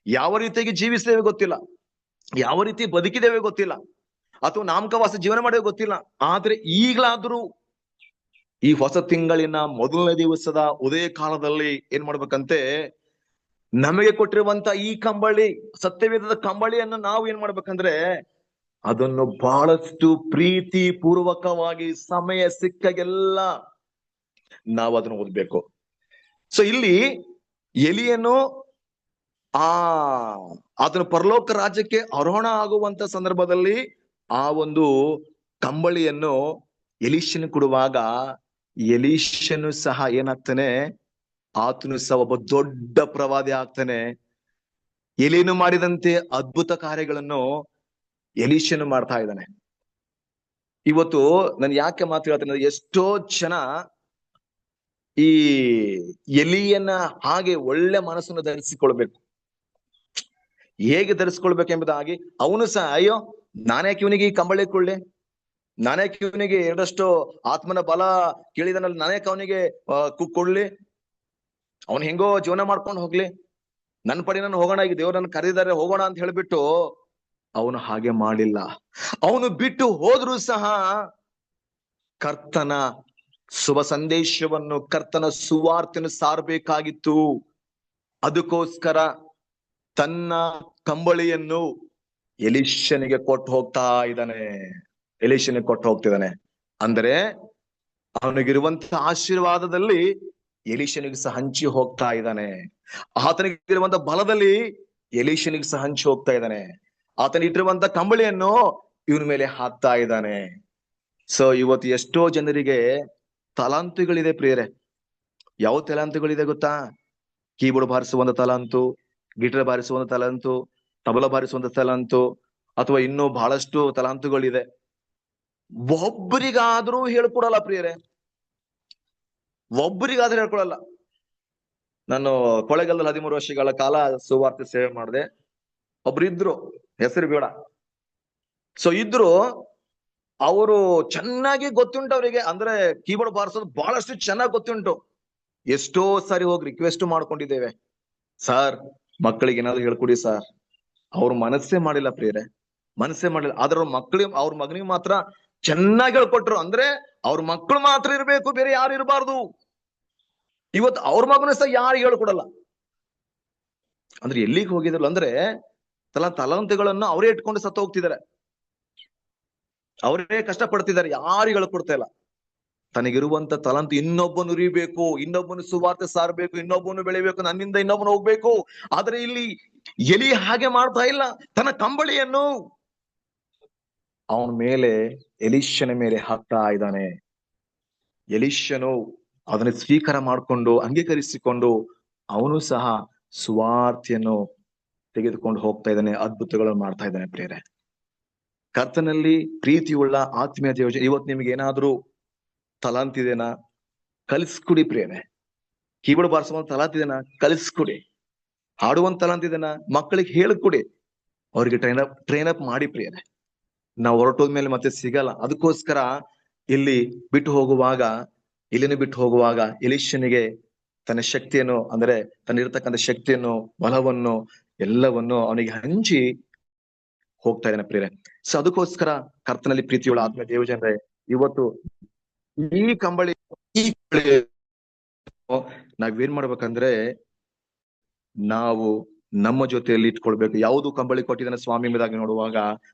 ಯಾವ ರೀತಿಯಾಗಿ ಜೀವಿಸ್ತೇವೆ ಗೊತ್ತಿಲ್ಲ, ಯಾವ ರೀತಿ ಬದುಕಿದ್ದೇವೆ ಗೊತ್ತಿಲ್ಲ, ಅಥವಾ ನಾಮಕವಾಸ ಜೀವನ ಮಾಡೇವೆ ಗೊತ್ತಿಲ್ಲ. ಆದ್ರೆ ಈಗಲಾದ್ರೂ ಈ ಹೊಸ ತಿಂಗಳಿನ ಮೊದಲನೇ ದಿವಸದ ಉದಯ ಕಾಲದಲ್ಲಿ ಏನ್ ಮಾಡ್ಬೇಕಂತೆ, ನಮಗೆ ಕೊಟ್ಟಿರುವಂತ ಈ ಕಂಬಳಿ, ಸತ್ಯವೇದದ ಕಂಬಳಿಯನ್ನು ನಾವು ಏನ್ ಮಾಡ್ಬೇಕಂದ್ರೆ ಅದನ್ನು ಬಹಳಷ್ಟು ಪ್ರೀತಿ ಪೂರ್ವಕವಾಗಿ ಸಮಯ ಸಿಕ್ಕಾಗೆಲ್ಲ ನಾವು ಅದನ್ನು ಓದ್ಬೇಕು. ಸೊ ಇಲ್ಲಿ ಎಲಿಯನ್ನು ಆ ಆತನು ಪರಲೋಕ ರಾಜ್ಯಕ್ಕೆ ಆರೋಹಣ ಆಗುವಂತ ಸಂದರ್ಭದಲ್ಲಿ ಆ ಒಂದು ಕಂಬಳಿಯನ್ನು ಎಲೀಷನು ಕೊಡುವಾಗ ಎಲೀಷನು ಸಹ ಏನಾಗ್ತಾನೆ, ಆತನು ಸಹ ಒಬ್ಬ ದೊಡ್ಡ ಪ್ರವಾದಿ ಆಗ್ತಾನೆ. ಎಲೀನು ಮಾಡಿದಂತೆ ಅದ್ಭುತ ಕಾರ್ಯಗಳನ್ನು ಎಲೀಷನು ಮಾಡ್ತಾ ಇದ್ದಾನೆ. ಇವತ್ತು ನಾನು ಯಾಕೆ ಮಾತು ಹೇಳ್ತೇನೆ, ಎಷ್ಟೋ ಜನ ಈ ಎಲಿಯನ್ನ ಹಾಗೆ ಒಳ್ಳೆ ಮನಸ್ಸನ್ನು ಧರಿಸಿಕೊಳ್ಬೇಕು. ಹೇಗೆ ಧರಿಸ್ಕೊಳ್ಬೇಕೆಂಬುದಾಗಿ ಅವನು ಸಹ ಅಯ್ಯೋ ನಾನ್ಯಾಕೆ ಇವನಿಗೆ ಈ ಕಂಬಳಿ ಕೊಳ್ಳಿ, ನಾನ್ಯಾಕೆ ಇವನಿಗೆ ಎರಡಷ್ಟು ಆತ್ಮನ ಬಲ ಕೇಳಿದನಲ್ಲ, ನಾನ್ಯಾಕೆ ಅವನಿಗೆ ಕೊಡ್ಲಿ, ಅವನ್ ಹೆಂಗೋ ಜೀವನ ಮಾಡ್ಕೊಂಡು ಹೋಗ್ಲಿ, ನನ್ನ ಪಡಿ ನಾನು ಹೋಗೋಣ, ಈಗ ದೇವ್ರನ್ನ ಕರೆದಿದ್ದಾರೆ ಹೋಗೋಣ ಅಂತ ಹೇಳ್ಬಿಟ್ಟು ಅವನು ಹಾಗೆ ಮಾಡಿಲ್ಲ. ಅವನು ಬಿಟ್ಟು ಹೋದ್ರೂ ಸಹ ಕರ್ತನ ಶುಭ ಸಂದೇಶವನ್ನು, ಕರ್ತನ ಸುವಾರ್ತೆಯನ್ನು ಸಾರಬೇಕಾಗಿತ್ತು. ಅದಕ್ಕೋಸ್ಕರ ತನ್ನ ಕಂಬಳಿಯನ್ನು ಎಲೀಷನಿಗೆ ಕೊಟ್ಟು ಹೋಗ್ತಾ ಇದ್ದಾನೆ. ಎಲೀಷನಿಗೆ ಕೊಟ್ಟು ಹೋಗ್ತಿದ್ದಾನೆ ಅಂದ್ರೆ ಅವನಿಗಿರುವಂತಹ ಆಶೀರ್ವಾದದಲ್ಲಿ ಎಲೀಷನಿಗೆ ಸಹ ಹಂಚಿ ಹೋಗ್ತಾ ಇದ್ದಾನೆ. ಆತನಿಗಿರುವಂತ ಬಲದಲ್ಲಿ ಎಲೀಷನಿಗೆ ಸಹ ಹಂಚಿ ಹೋಗ್ತಾ ಇದ್ದಾನೆ. ಆತನಿಟ್ಟಿರುವಂತ ಕಂಬಳಿಯನ್ನು ಇವನ ಮೇಲೆ ಹಾಕ್ತಾ ಇದ್ದಾನೆ. ಸೊ ಇವತ್ತು ಎಷ್ಟೋ ಜನರಿಗೆ ತಲಾಂತುಗಳಿದೆ ಪ್ರಿಯರೇ. ಯಾವ ತಲಾಂತುಗಳಿದೆ ಗೊತ್ತಾ? ಕೀಬೋರ್ಡ್ ಬಾರಿಸುವಂತ ತಲಾಂತು, ಗಿಟಾರ್ ಬಾರಿಸುವಂತ ತಲಾಂತು, ತಬಲ ಬಾರಿಸುವಂತ ತಲಾಂತು, ಅಥವಾ ಇನ್ನೂ ಬಹಳಷ್ಟು ತಲಾಂತುಗಳಿದೆ. ಒಬ್ಬರಿಗಾದ್ರೂ ಹೇಳ್ಕೊಡಲ್ಲ ಪ್ರಿಯರೇ, ಒಬ್ಬರಿಗಾದ್ರೂ ಹೇಳ್ಕೊಡಲ್ಲ. ನಾನು ಕೊಳ್ಳೇಗಾಲದಲ್ಲಿ 13 ವರ್ಷಗಳ ಕಾಲ ಸುವಾರ್ತೆ ಸೇವೆ ಮಾಡಿದೆ. ಒಬ್ರು ಇದ್ರು, ಹೆಸರು ಬೇಡ. ಸೊ ಇದ್ರು, ಅವರು ಚೆನ್ನಾಗಿ ಗೊತ್ತುಂಟು ಅವರಿಗೆ, ಅಂದ್ರೆ ಕೀಬೋರ್ಡ್ ಬಾರಿಸೋದು ಬಹಳಷ್ಟು ಚೆನ್ನಾಗಿ ಗೊತ್ತುಂಟು. ಎಷ್ಟೋ ಸಾರಿ ಹೋಗಿ ರಿಕ್ವೆಸ್ಟ್ ಮಾಡ್ಕೊಂಡಿದ್ದೇವೆ, ಸರ್ ಮಕ್ಕಳಿಗೆ ಏನಾದ್ರು ಹೇಳ್ಕೊಡಿ ಸರ್. ಅವ್ರ ಮನಸ್ಸೇ ಮಾಡಿಲ್ಲ ಪ್ರಿಯರೇ, ಮನಸ್ಸೇ ಮಾಡಿಲ್ಲ. ಆದ್ರೆ ಅವ್ರ ಮಗನಿಗೆ ಮಾತ್ರ ಚೆನ್ನಾಗಿ ಹೇಳ್ಕೊಟ್ರು. ಅಂದ್ರೆ ಅವ್ರ ಮಕ್ಕಳು ಮಾತ್ರ ಇರ್ಬೇಕು, ಬೇರೆ ಯಾರು ಇರಬಾರ್ದು. ಇವತ್ತು ಅವ್ರ ಮಗನ ಸಹ ಯಾರು ಹೇಳ್ಕೊಡಲ್ಲ. ಅಂದ್ರೆ ಎಲ್ಲಿಗೆ ಹೋಗಿದ್ರಲ್ಲ ಅಂದ್ರೆ ತಲಾಂತುಗಳನ್ನು ಅವರೇ ಇಟ್ಕೊಂಡು ಸತ್ತು ಹೋಗ್ತಿದ್ದಾರೆ, ಅವರೇ ಕಷ್ಟ ಪಡ್ತಿದ್ದಾರೆ, ಯಾರು ಹೇಳ್ಕೊಡ್ತಾ ಇಲ್ಲ. ತನಗಿರುವಂತ ತಲಾಂತು ಇನ್ನೊಬ್ಬನು ಉರಿಬೇಕು, ಇನ್ನೊಬ್ಬನು ಸುವಾರ್ತೆ ಸಾರಬೇಕು, ಇನ್ನೊಬ್ಬನು ಬೆಳಿಬೇಕು, ನನ್ನಿಂದ ಇನ್ನೊಬ್ಬನು ಹೋಗ್ಬೇಕು. ಆದ್ರೆ ಇಲ್ಲಿ ಎಲಿ ಹಾಗೆ ಮಾಡ್ತಾ ಇಲ್ಲ. ತನ್ನ ಕಂಬಳಿಯನ್ನು ಅವನ ಮೇಲೆ, ಎಲೀಷನ ಮೇಲೆ ಹಾಕ್ತಾ ಇದ್ದಾನೆ. ಎಲೀಷನು ಅದನ್ನು ಸ್ವೀಕಾರ ಮಾಡಿಕೊಂಡು ಅಂಗೀಕರಿಸಿಕೊಂಡು ಅವನು ಸಹ ಸುವಾರ್ತೆಯನ್ನು ತೆಗೆದುಕೊಂಡು ಹೋಗ್ತಾ ಇದ್ದಾನೆ, ಅದ್ಭುತಗಳನ್ನು ಮಾಡ್ತಾ ಇದ್ದಾನೆ ಪ್ರಿಯರೇ. ಕರ್ತನಲ್ಲಿ ಪ್ರೀತಿಯುಳ್ಳ ಆತ್ಮೀಯತೆ ಯೋಜನೆ, ಇವತ್ತು ನಿಮ್ಗೆ ಏನಾದ್ರೂ ತಲಾಂತಿದೇನಾ ಕಲಿಸ್ಕೊಡಿ ಪ್ರಿಯರೇ. ಕೀಬೋರ್ಡ್ ಬಾರಿಸುವಂತ ತಲಾಂತಿದೇನಾ ಕಲಿಸ್ಕೊಡಿ. ಹಾಡುವಂತ ತಲಾಂತಿದೇನಾ ಮಕ್ಕಳಿಗೆ ಹೇಳ್ಕೊಡಿ, ಅವ್ರಿಗೆ ಟ್ರೈನ್ ಅಪ್ ಮಾಡಿ ಪ್ರಿಯರೇ. ನಾವು ಹೊರಟೋದ್ಮೇಲೆ ಮತ್ತೆ ಸಿಗಲ್ಲ. ಅದಕ್ಕೋಸ್ಕರ ಇಲ್ಲಿ ಬಿಟ್ಟು ಹೋಗುವಾಗ ಎಲೀಷನಿಗೆ ತನ್ನ ಶಕ್ತಿಯನ್ನು, ಅಂದ್ರೆ ತನ್ನಿರ್ತಕ್ಕಂಥ ಶಕ್ತಿಯನ್ನು, ಬಲವನ್ನು, ಎಲ್ಲವನ್ನು ಅವನಿಗೆ ಹಂಚಿ ಹೋಗ್ತಾ ಇದ್ದಾನೆ ಪ್ರಿಯರೇ. ಸೊ ಅದಕ್ಕೋಸ್ಕರ ಕರ್ತನಲ್ಲಿ ಪ್ರೀತಿಯುಳ್ಳ ಆತ್ಮ ದೇವಜನರೇ, ಇವತ್ತು ಈ ಕಂಬಳಿ ನಾವೇನ್ ಮಾಡ್ಬೇಕಂದ್ರೆ ನಾವು ನಮ್ಮ ಜೊತೆಯಲ್ಲಿ ಇಟ್ಕೊಳ್ಬೇಕು. ಯಾವುದು ಕಂಬಳಿ ಕೊಟ್ಟಿದ್ದಾನೆ ಸ್ವಾಮಿ ಎಂಬುದಾಗಿ ನೋಡುವಾಗ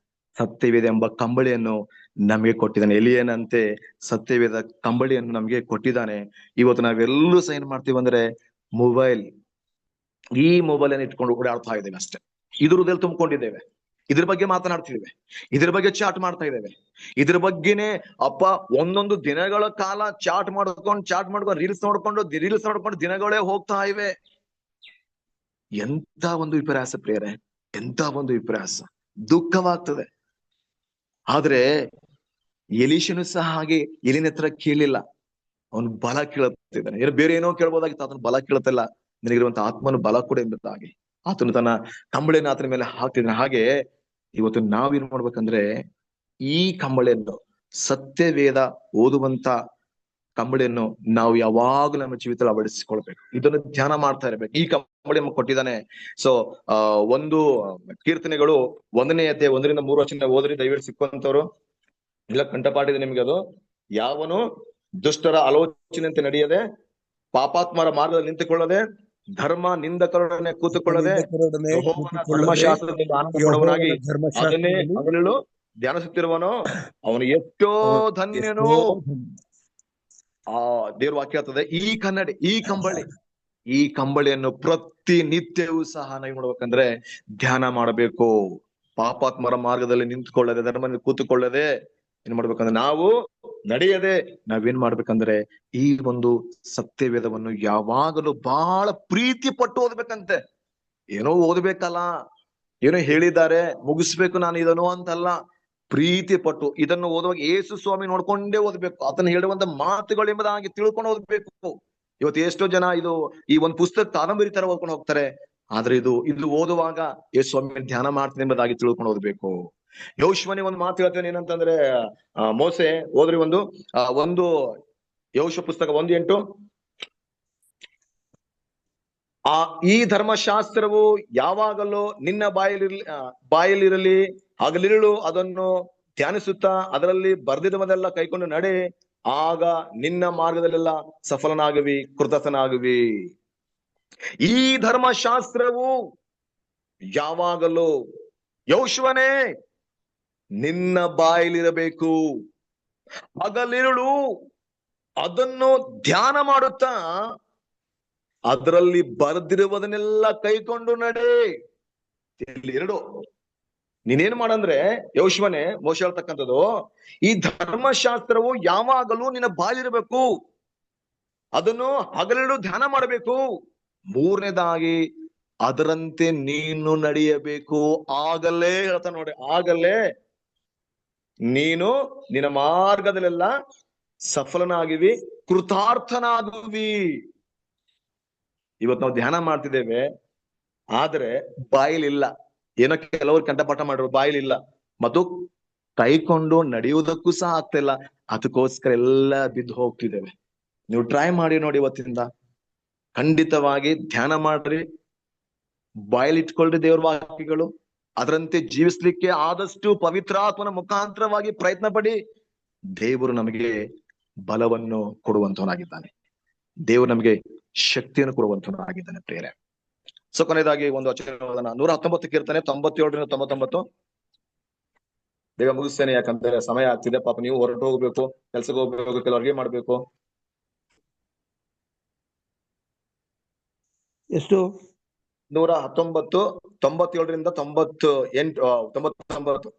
ಸತ್ಯವೇದ ಎಂಬ ಕಂಬಳಿಯನ್ನು ನಮಗೆ ಕೊಟ್ಟಿದ್ದಾನೆ. ಎಲಿಯನಂತೆ ಸತ್ಯವೇದ ಕಂಬಳಿಯನ್ನು ನಮಗೆ ಕೊಟ್ಟಿದ್ದಾನೆ. ಇವತ್ತು ನಾವೆಲ್ಲರೂ ಸಹ ಏನ್ ಮಾಡ್ತೀವಿ ಅಂದ್ರೆ ಈ ಮೊಬೈಲ್ ಅನ್ನು ಇಟ್ಕೊಂಡು ಓಡಾಡ್ತಾ ಇದ್ದೇವೆ ಅಷ್ಟೇ. ಇದ್ರ ಹೃದಯ ತುಂಬಿಕೊಂಡಿದ್ದೇವೆ, ಇದ್ರ ಬಗ್ಗೆ ಮಾತನಾಡ್ತಿದ್ದೇವೆ, ಇದ್ರ ಬಗ್ಗೆ ಚಾಟ್ ಮಾಡ್ತಾ ಇದ್ದೇವೆ, ಇದ್ರ ಬಗ್ಗೆನೆ ಒಂದೊಂದು ದಿನಗಳ ಕಾಲ ಚಾಟ್ ಮಾಡ್ಕೊಂಡು ರೀಲ್ಸ್ ನೋಡ್ಕೊಂಡು ದಿನಗಳೇ ಹೋಗ್ತಾ ಇವೆ. ಎಂತ ಒಂದು ವಿಪರ್ಯಾಸ ಪ್ರಿಯರೇ, ಎಂತ ಒಂದು ವಿಪರ್ಯಾಸ, ದುಃಖವಾಗ್ತದೆ. ಆದ್ರೆ ಎಲೀಷನು ಸಹ ಹಾಗೆ ಎಲಿನ ಹತ್ರ ಕೇಳಿಲ್ಲ, ಅವನು ಬಲ ಕೇಳುತ್ತಿದ್ದಾನೆ. ಬೇರೆ ಏನೋ ಕೇಳ್ಬೋದಾಗಿತ್ತು, ಆತನ ಬಲ ಕೇಳುತ್ತಿಲ್ಲ. ನಿನಗಿರುವಂತ ಆತ್ಮನು ಬಲ ಕೂಡ ಎಂಬುದಾಗಿ ಆತನು ತನ್ನ ಕಂಬಳಿಯನ್ನು ಆತನ ಮೇಲೆ ಹಾಕ್ತಿದ್ದಾನೆ. ಹಾಗೆ ಇವತ್ತು ನಾವೇನ್ ಮಾಡ್ಬೇಕಂದ್ರೆ ಈ ಕಂಬಳಿಯನ್ನು, ಸತ್ಯವೇದ ಓದುವಂತ ಕಂಬಳಿಯನ್ನು ನಾವು ಯಾವಾಗಲೂ ನಮ್ಮ ಜೀವಿತದಲ್ಲಿ ಅಳವಡಿಸಿಕೊಳ್ಬೇಕು. ಇದನ್ನು ಧ್ಯಾನ ಮಾಡ್ತಾ ಇರ್ಬೇಕು. ಈ ಕಂಬಳಿ ನಮಗೆ ಕೊಟ್ಟಿದ್ದಾನೆ. ಸೊ ಒಂದು ಕೀರ್ತನೆಗಳು 1ನೇ ಅಧ್ಯಾಯ 1-3 ವಚನ ಓದ್ರಿ ದಯವಿಟ್ಟು. ಸಿಕ್ಕುವಂತವ್ರು ಇಲ್ಲ ಕಂಠಪಾಠ ಇದೆ ನಿಮ್ಗೆ. ಅದು ಯಾವನು ದುಷ್ಟರ ಆಲೋಚನೆಯಂತೆ ನಡೆಯದೆ, ಪಾಪಾತ್ಮರ ಮಾರ್ಗದಲ್ಲಿ ನಿಂತುಕೊಳ್ಳದೆ, ಧರ್ಮ ನಿಂದಕರೊಡನೆ ಕೂತುಕೊಳ್ಳದೆ, ಯೆಹೋವನ ಧರ್ಮಶಾಸ್ತ್ರದಿಂದ ಆನಂದ ಪಡುವನಾಗಿ ಅದನ್ನೇ ಹಗಲಿರುಳು ಧ್ಯಾನಿಸುತ್ತಿರುವನು ಅವನು ಎಷ್ಟೋ ಧನ್ಯನು. ದೇವ್ರ ವಾಕ್ಯ ಆಗ್ತದೆ. ಈ ಕಂಬಳಿ ಈ ಕಂಬಳಿಯನ್ನು ಪ್ರತಿನಿತ್ಯವೂ ಸಹ ನಾವು ಮಾಡ್ಬೇಕಂದ್ರೆ ಧ್ಯಾನ ಮಾಡಬೇಕು. ಪಾಪಾತ್ಮರ ಮಾರ್ಗದಲ್ಲಿ ನಿಂತ್ಕೊಳ್ಳದೆ, ಧರ್ಮದಲ್ಲಿ ಕೂತುಕೊಳ್ಳದೆ ಏನ್ ಮಾಡ್ಬೇಕಂದ್ರೆ ನಾವು ನಡೆಯದೆ ನಾವೇನ್ ಮಾಡ್ಬೇಕಂದ್ರೆ ಈ ಒಂದು ಸತ್ಯವೇದವನ್ನು ಯಾವಾಗಲೂ ಬಹಳ ಪ್ರೀತಿ ಪಟ್ಟು ಓದ್ಬೇಕಂತೆ. ಏನೋ ಓದ್ಬೇಕಲ್ಲ, ಏನೋ ಹೇಳಿದ್ದಾರೆ ಮುಗಿಸ್ಬೇಕು ನಾನು ಇದನ್ನು ಅಂತಲ್ಲ, ಪ್ರೀತಿ ಪಟ್ಟು ಇದನ್ನು ಓದುವಾಗ ಯೇಸು ಸ್ವಾಮಿ ನೋಡ್ಕೊಂಡೇ ಓದ್ಬೇಕು. ಆತನ ಹೇಳುವಂತ ಮಾತುಗಳು ಎಂಬುದಾಗಿ ತಿಳ್ಕೊಂಡು ಓದ್ಬೇಕು. ಇವತ್ತು ಎಷ್ಟೋ ಜನ ಈ ಒಂದು ಪುಸ್ತಕ ಕಾದಂಬರಿ ತರ ಓದ್ಕೊಂಡು ಹೋಗ್ತಾರೆ. ಆದ್ರೆ ಇದು ಓದುವಾಗ ಯೇಸು ಸ್ವಾಮಿ ಧ್ಯಾನ ಮಾಡ್ತೀನಿ ಎಂಬುದಾಗಿ ತಿಳ್ಕೊಂಡು ಓದ್ಬೇಕು. ಯೆಹೋಶುವನಿಗೆ ಒಂದು ಮಾತು ಹೇಳ್ತೇನೆ, ಏನಂತಂದ್ರೆ ಮೋಸೆ ಓದ್ರಿ ಒಂದು ಯೆಹೋಶುವ ಪುಸ್ತಕ 1:8. ಈ ಧರ್ಮಶಾಸ್ತ್ರವು ಯಾವಾಗಲೂ ನಿನ್ನ ಬಾಯಲ್ಲಿರಲಿ ಹಗಲಿರುಳು ಅದನ್ನು ಧ್ಯಾನಿಸುತ್ತಾ ಅದರಲ್ಲಿ ಬರ್ದಿರುವುದೆಲ್ಲ ಕೈಕೊಂಡು ನಡೆ, ಆಗ ನಿನ್ನ ಮಾರ್ಗದಲ್ಲೆಲ್ಲ ಸಫಲನಾಗುವಿ, ಕೃತಸ್ಥನಾಗುವಿ. ಈ ಧರ್ಮಶಾಸ್ತ್ರವು ಯಾವಾಗಲೂ ಯೆಹೋಶುವನೇ ನಿನ್ನ ಬಾಯಲ್ಲಿರಬೇಕು, ಹಗಲಿರುಳು ಅದನ್ನು ಧ್ಯಾನ ಮಾಡುತ್ತಾ ಅದರಲ್ಲಿ ಬರೆದಿರುವುದನ್ನೆಲ್ಲ ಕೈಕೊಂಡು ನಡೆ. ಇಲ್ಲಿ 2 ನೀನೇನ್ ಮಾಡಂದ್ರೆ ಯೆಹೋಶುವನೇ, ಮೋಶೆ ಹೇಳ್ತಕ್ಕಂಥದ್ದು, ಈ ಧರ್ಮಶಾಸ್ತ್ರವು ಯಾವಾಗಲೂ ನಿನ್ನ ಬಾಯಲ್ಲಿರಬೇಕು, ಅದನ್ನು ಹಗಲಿರುಳು ಧ್ಯಾನ ಮಾಡಬೇಕು. 3ನೇದಾಗಿ ಅದರಂತೆ ನೀನು ನಡೆಯಬೇಕು. ಆಗಲೇ ಹೇಳ್ತಾ ನೋಡಿ, ಆಗಲೇ ನೀನು ನಿನ್ನ ಮಾರ್ಗದಲ್ಲೆಲ್ಲ ಸಫಲನಾಗಿವಿ, ಕೃತಾರ್ಥನಾಗುವಿ. ಇವತ್ತು ನಾವು ಧ್ಯಾನ ಮಾಡ್ತಿದ್ದೇವೆ, ಆದ್ರೆ ಬಾಯಿಲಿಲ್ಲ. ಏನೋ ಕೆಲವರು ಕಂಠಪಾಠ ಮಾಡಿರೋ ಬಾಯಿಲಿಲ್ಲ, ಮತ್ತು ಕೈಕೊಂಡು ನಡೆಯುವುದಕ್ಕೂ ಸಹ ಆಗ್ತಾ ಇಲ್ಲ. ಅದಕ್ಕೋಸ್ಕರ ಎಲ್ಲ ಬಿದ್ದು ಹೋಗ್ತಿದ್ದೇವೆ. ನೀವು ಟ್ರೈ ಮಾಡಿ ನೋಡಿ, ಇವತ್ತಿಂದ ಖಂಡಿತವಾಗಿ ಧ್ಯಾನ ಮಾಡ್ರಿ, ಬಾಯಲ್ಲಿಟ್ಕೊಳ್ರಿ ದೇವ್ರ ವಾಕ್ಯಗಳು, ಅದರಂತೆ ಜೀವಿಸ್ಲಿಕ್ಕೆ ಆದಷ್ಟು ಪವಿತ್ರಾತ್ಮನ ಮುಖಾಂತರವಾಗಿ ಪ್ರಯತ್ನ ಪಡಿ. ದೇವರು ನಮಗೆ ಬಲವನ್ನು ಕೊಡುವಂತವನಾಗಿದ್ದಾನೆ, ದೇವರು ನಮಗೆ ಶಕ್ತಿಯನ್ನು ಕೊಡುವಂತವನಾಗಿದ್ದಾನೆ ಪ್ರಿಯರೇ. ಸೊ ಕೊನೆಯದಾಗಿ ಒಂದು ವಚನ 119 ಕೀರ್ತನೆ 97-99. ಬೇಗ ಮುಗಿಸ್ತೇನೆ, ಯಾಕಂದ್ರೆ ಸಮಯ ಆಗ್ತಿದೆ. ಪಾಪ ನೀವು ಹೊರಟು ಹೋಗ್ಬೇಕು, ಕೆಲ್ಸಕ್ಕೆ ಹೋಗ್ಬೇಕು, ಕೆಲವು ಅಡುಗೆ ಮಾಡ್ಬೇಕು. ಎಷ್ಟು? 119, 97-98, 99.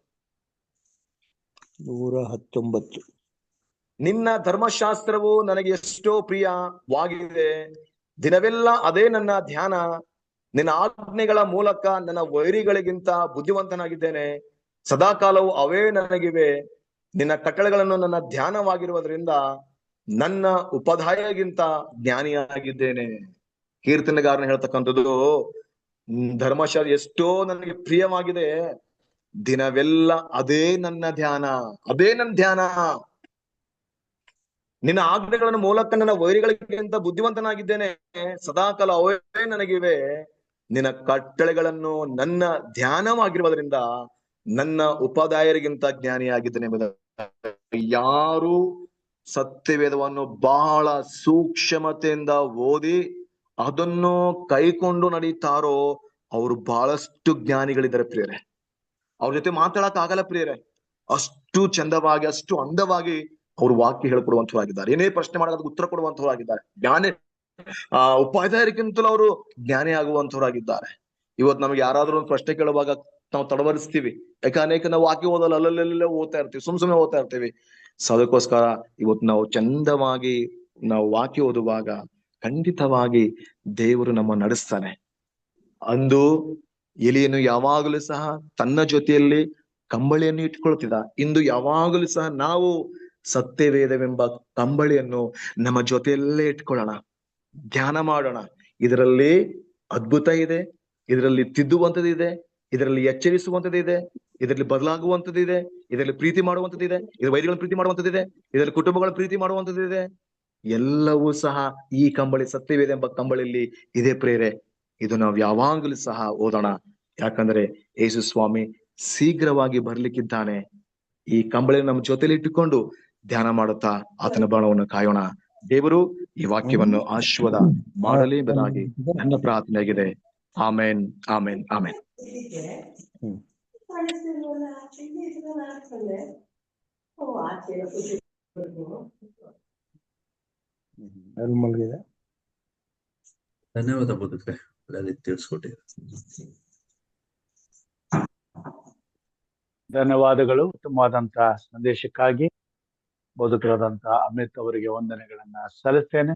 119. ನಿನ್ನ ಧರ್ಮಶಾಸ್ತ್ರವು ನನಗೆ ಎಷ್ಟೋ ಪ್ರಿಯವಾಗಿದೆ, ದಿನವೆಲ್ಲ ಅದೇ ನನ್ನ ಧ್ಯಾನ. ನಿನ್ನ ಆಜ್ಞೆಗಳ ಮೂಲಕ ನನ್ನ ವೈರಿಗಳಿಗಿಂತ ಬುದ್ಧಿವಂತನಾಗಿದ್ದೇನೆ, ಸದಾಕಾಲವು ಅವೇ ನನಗಿವೆ. ನಿನ್ನ ಕಟ್ಟಳೆಗಳನ್ನು ನನ್ನ ಧ್ಯಾನವಾಗಿರುವುದರಿಂದ ನನ್ನ ಉಪಾಧ್ಯಾಯಗಿಂತ ಜ್ಞಾನಿಯಾಗಿದ್ದೇನೆ. ಕೀರ್ತನೆಗಾರನ ಹೇಳ್ತಕ್ಕಂಥದ್ದು, ಧರ್ಮಶಾಸ್ತ್ರ ಎಷ್ಟೋ ನನಗೆ ಪ್ರಿಯವಾಗಿದೆ, ದಿನವೆಲ್ಲ ಅದೇ ನನ್ನ ಧ್ಯಾನ, ಅದೇ ನನ್ನ ಧ್ಯಾನ. ನಿನ್ನ ಆಜ್ಞೆಗಳನ್ನು ಮೂಲಕ ನನ್ನ ವೈರಿಗಳಿಗಿಂತ ಬುದ್ಧಿವಂತನಾಗಿದ್ದೇನೆ, ಸದಾಕಾಲ ಅವೇ ನನಗಿವೆ. ನಿನ್ನ ಕಟ್ಟಳೆಗಳನ್ನು ನನ್ನ ಧ್ಯಾನವಾಗಿರುವುದರಿಂದ ನನ್ನ ಉಪಾಧ್ಯಾಯರಿಗಿಂತ ಜ್ಞಾನಿಯಾಗಿದ್ದೇನೆ ಎಂಬುದು. ಯಾರು ಸತ್ಯವೇದವನ್ನು ಬಹಳ ಸೂಕ್ಷ್ಮತೆಯಿಂದ ಓದಿ ಅದನ್ನು ಕೈಕೊಂಡು ನಡೀತಾರೋ ಅವರು ಬಹಳಷ್ಟು ಜ್ಞಾನಿಗಳಿದ್ದಾರೆ ಪ್ರಿಯರೇ. ಅವ್ರ ಜೊತೆ ಮಾತಾಡಕ್ ಆಗಲ್ಲ ಪ್ರಿಯರೇ, ಅಷ್ಟು ಚಂದವಾಗಿ, ಅಷ್ಟು ಅಂದವಾಗಿ ಅವ್ರು ವಾಕ್ಯ ಹೇಳ್ಕೊಡುವಂತವಾಗಿದ್ದಾರೆ. ಏನೇ ಪ್ರಶ್ನೆ ಮಾಡೋದಕ್ಕೆ ಉತ್ತರ ಕೊಡುವಂತವರಾಗಿದ್ದಾರೆ. ಜ್ಞಾನಿ ಉಪಾಧ್ಯಾಯರಿಗಿಂತಲೂ ಅವರು ಜ್ಞಾನಿ ಆಗುವಂತವರಾಗಿದ್ದಾರೆ. ಇವತ್ತು ನಮ್ಗೆ ಯಾರಾದ್ರೂ ಒಂದು ಪ್ರಶ್ನೆ ಕೇಳುವಾಗ ನಾವು ತಡವರಿಸ್ತೀವಿ, ಯಾಕೆ ಅನೇಕ ನಾವು ವಾಕ್ಯ ಓದಲ್ಲ, ಅಲ್ಲಲ್ಲೇ ಓದ್ತಾ ಇರ್ತೀವಿ, ಸುಮ್ನೆ ಓದ್ತಾ ಇರ್ತೀವಿ. ಸೊ ಅದಕ್ಕೋಸ್ಕರ ಇವತ್ತು ನಾವು ಚಂದವಾಗಿ ನಾವು ವಾಕ್ಯ ಓದುವಾಗ ಖಂಡಿತವಾಗಿ ದೇವರು ನಮ್ಮ ನಡೆಸ್ತಾನೆ. ಅಂದು ಎಲಿಯನ್ನು ಯಾವಾಗಲೂ ಸಹ ತನ್ನ ಜೊತೆಯಲ್ಲಿ ಕಂಬಳಿಯನ್ನು ಇಟ್ಕೊಳ್ತಿದ್ದ. ಇಂದು ಯಾವಾಗಲೂ ಸಹ ನಾವು ಸತ್ಯವೇದವೆಂಬ ಕಂಬಳಿಯನ್ನು ನಮ್ಮ ಜೊತೆಯಲ್ಲೇ ಇಟ್ಕೊಳ್ಳೋಣ, ಧ್ಯಾನ ಮಾಡೋಣ. ಇದರಲ್ಲಿ ಅದ್ಭುತ ಇದೆ, ಇದರಲ್ಲಿ ತಿದ್ದುವಂಥದ್ದಿದೆ, ಇದರಲ್ಲಿ ಎಚ್ಚರಿಸುವಂಥದ್ದಿದೆ, ಇದರಲ್ಲಿ ಬದಲಾಗುವಂಥದ್ದಿದೆ, ಇದರಲ್ಲಿ ಪ್ರೀತಿ ಮಾಡುವಂಥದ್ದಿದೆ, ಇದು ವೈರಿಗಳನ್ನು ಪ್ರೀತಿ ಮಾಡುವಂಥದ್ದಿದೆ, ಇದರಲ್ಲಿ ಕುಟುಂಬಗಳ ಪ್ರೀತಿ ಮಾಡುವಂಥದ್ದಿದೆ. ಎಲ್ಲವೂ ಸಹ ಈ ಕಂಬಳಿ, ಸತ್ಯವೇದ ಎಂಬ ಕಂಬಳಿಯಲ್ಲಿ ಇದೆ ಪ್ರೇರೆ. ಇದು ನಾವು ಯಾವಾಗಲೂ ಸಹ ಓದೋಣ, ಯಾಕಂದ್ರೆ ಯೇಸು ಸ್ವಾಮಿ ಶೀಘ್ರವಾಗಿ ಬರ್ಲಿಕ್ಕಿದ್ದಾನೆ. ಈ ಕಂಬಳಿ ನಮ್ಮ ಜೊತೆಲಿ ಇಟ್ಟುಕೊಂಡು ಧ್ಯಾನ ಮಾಡುತ್ತಾ ಆತನ ಬಲವನ್ನು ಕಾಯೋಣ. ದೇವರು ಈ ವಾಕ್ಯವನ್ನು ಆಶೀರ್ವಾದ ಮಾಡಲಿ ಎಂಬುದಾಗಿ ನನ್ನ ಪ್ರಾರ್ಥನೆಯಾಗಿದೆ. ಆಮೇನ್, ಆಮೇನ್, ಆಮೇನ್. ಮಲಗಿದೆ. ಧನ್ಯವಾದ ಬೋಧಕ್ರೆ, ಒಳ್ಳೆ ತಿಳಿಸ್ಕೊಟ್ಟಿದ್ದೀರಿ. ಧನ್ಯವಾದಗಳು ಉತ್ತಮವಾದಂತಹ ಸಂದೇಶಕ್ಕಾಗಿ. ಬೋಧಕರಾದಂತಹ ಅಮಿತ್ ಅವರಿಗೆ ವಂದನೆಗಳನ್ನ ಸಲ್ಲಿಸ್ತೇನೆ.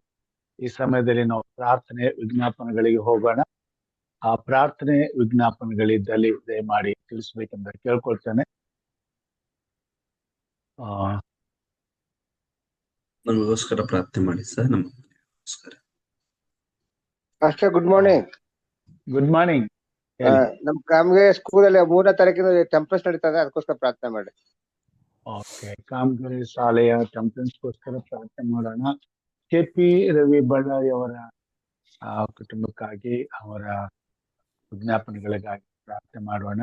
ಈ ಸಮಯದಲ್ಲಿ ನಾವು ಪ್ರಾರ್ಥನೆ ವಿಜ್ಞಾಪನೆಗಳಿಗೆ ಹೋಗೋಣ. ಆ ಪ್ರಾರ್ಥನೆ ವಿಜ್ಞಾಪನೆಗಳಿದ್ದಲ್ಲಿ ದಯಮಾಡಿ ತಿಳಿಸ್ಬೇಕೆಂದು ಕೇಳ್ಕೊಳ್ತೇನೆ. ನಮಗೋಸ್ಕರ ಪ್ರಾರ್ಥನೆ ಮಾಡಿ ಸರ್. ನಮಗೋಸ್ಕರ. Master good morning. Good morning. ನಮ್ಗೆ ಸ್ಕೂಲಲ್ಲಿ 3ನೇ ತಾರೀಕಿನ ಟೆಂಪಲ್ಸ್ ನಡೀತದೆ, ಅದಕ್ಕೋಸ್ಕರ ಪ್ರಾರ್ಥನೆ ಮಾಡಿ. ಓಕೆ, ಕಾಮಗಾರಿ ಶಾಲೆಯ ಟೆಂಪಲ್ಸ್ಗೋಸ್ಕರ ಪ್ರಾರ್ಥನೆ ಮಾಡೋಣ. KP ರವಿ ಬಳ್ಳಾರಿ ಅವರ ಕುಟುಂಬಕ್ಕಾಗಿ, ಅವರ ವಿಜ್ಞಾಪನೆಗಳಿಗಾಗಿ ಪ್ರಾರ್ಥನೆ ಮಾಡೋಣ.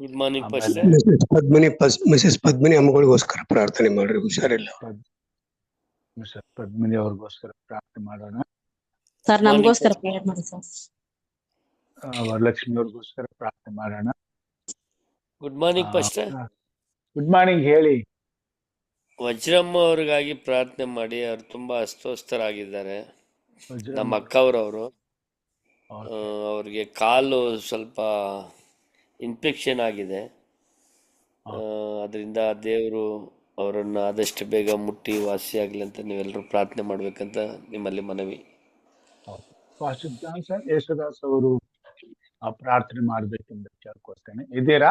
ಗುಡ್ ಮಾರ್ನಿಂಗ್ ಮಿಸಸ್ ಪದ್ಮಿನಿ ಅಮ್ಮಗಳಿಗೋಸ್ಕರ ಪ್ರಾರ್ಥನೆ ಮಾಡ್ರಿ, ಹುಷಾರಿಲ್ಲ. ಮಿಸಸ್ ಪದ್ಮಿನಿ ಅವ್ರಿಗೋಸ್ಕರ ಪ್ರಾರ್ಥನೆ ಮಾಡೋಣ. ಸರ್ ನಮಗೋಸ್ಕರ ಪ್ರೇಯರ್ ಮಾಡಿ ಸರ್. ವರಲಕ್ಷ್ಮಿ ಅವ್ರಿಗೋಸ್ಕರ ಪ್ರಾರ್ಥನೆ ಮಾಡೋಣ. Good morning pastor. Good morning, ಹೇಳಿ. ವಜ್ರಮ್ಮ ಅವ್ರಿಗಾಗಿ ಪ್ರಾರ್ಥನೆ ಮಾಡಿ. ಅವ್ರು ತುಂಬಾ ಅಸ್ವಸ್ಥರಾಗಿದ್ದಾರೆ. ನಮ್ಮ ಅಕ್ಕವ್ರವರು. ಅವ್ರಿಗೆ ಕಾಲು ಸ್ವಲ್ಪ ಇನ್ಫೆಕ್ಷನ್ ಆಗಿದೆ. ಅದರಿಂದ ದೇವರು ಅವರನ್ನ ಆದಷ್ಟು ಬೇಗ ಮುಟ್ಟಿ ವಾಸಿಯಾಗ್ಲಿ ಅಂತ ನೀವೆಲ್ಲರೂ ಪ್ರಾರ್ಥನೆ ಮಾಡ್ಬೇಕಂತ ನಿಮ್ಮಲ್ಲಿ ಮನವಿ. ಪಾಸ್ಟರ್ ಜಾನ್ಸನ್ ಯೇಸುದಾಸ್ ಅವರು ಪ್ರಾರ್ಥನೆ ಮಾಡ್ಬೇಕೆಂದು ಕೇಳ್ಕೊಳ್ತೇನೆ. ಇದ್ದೀರಾ?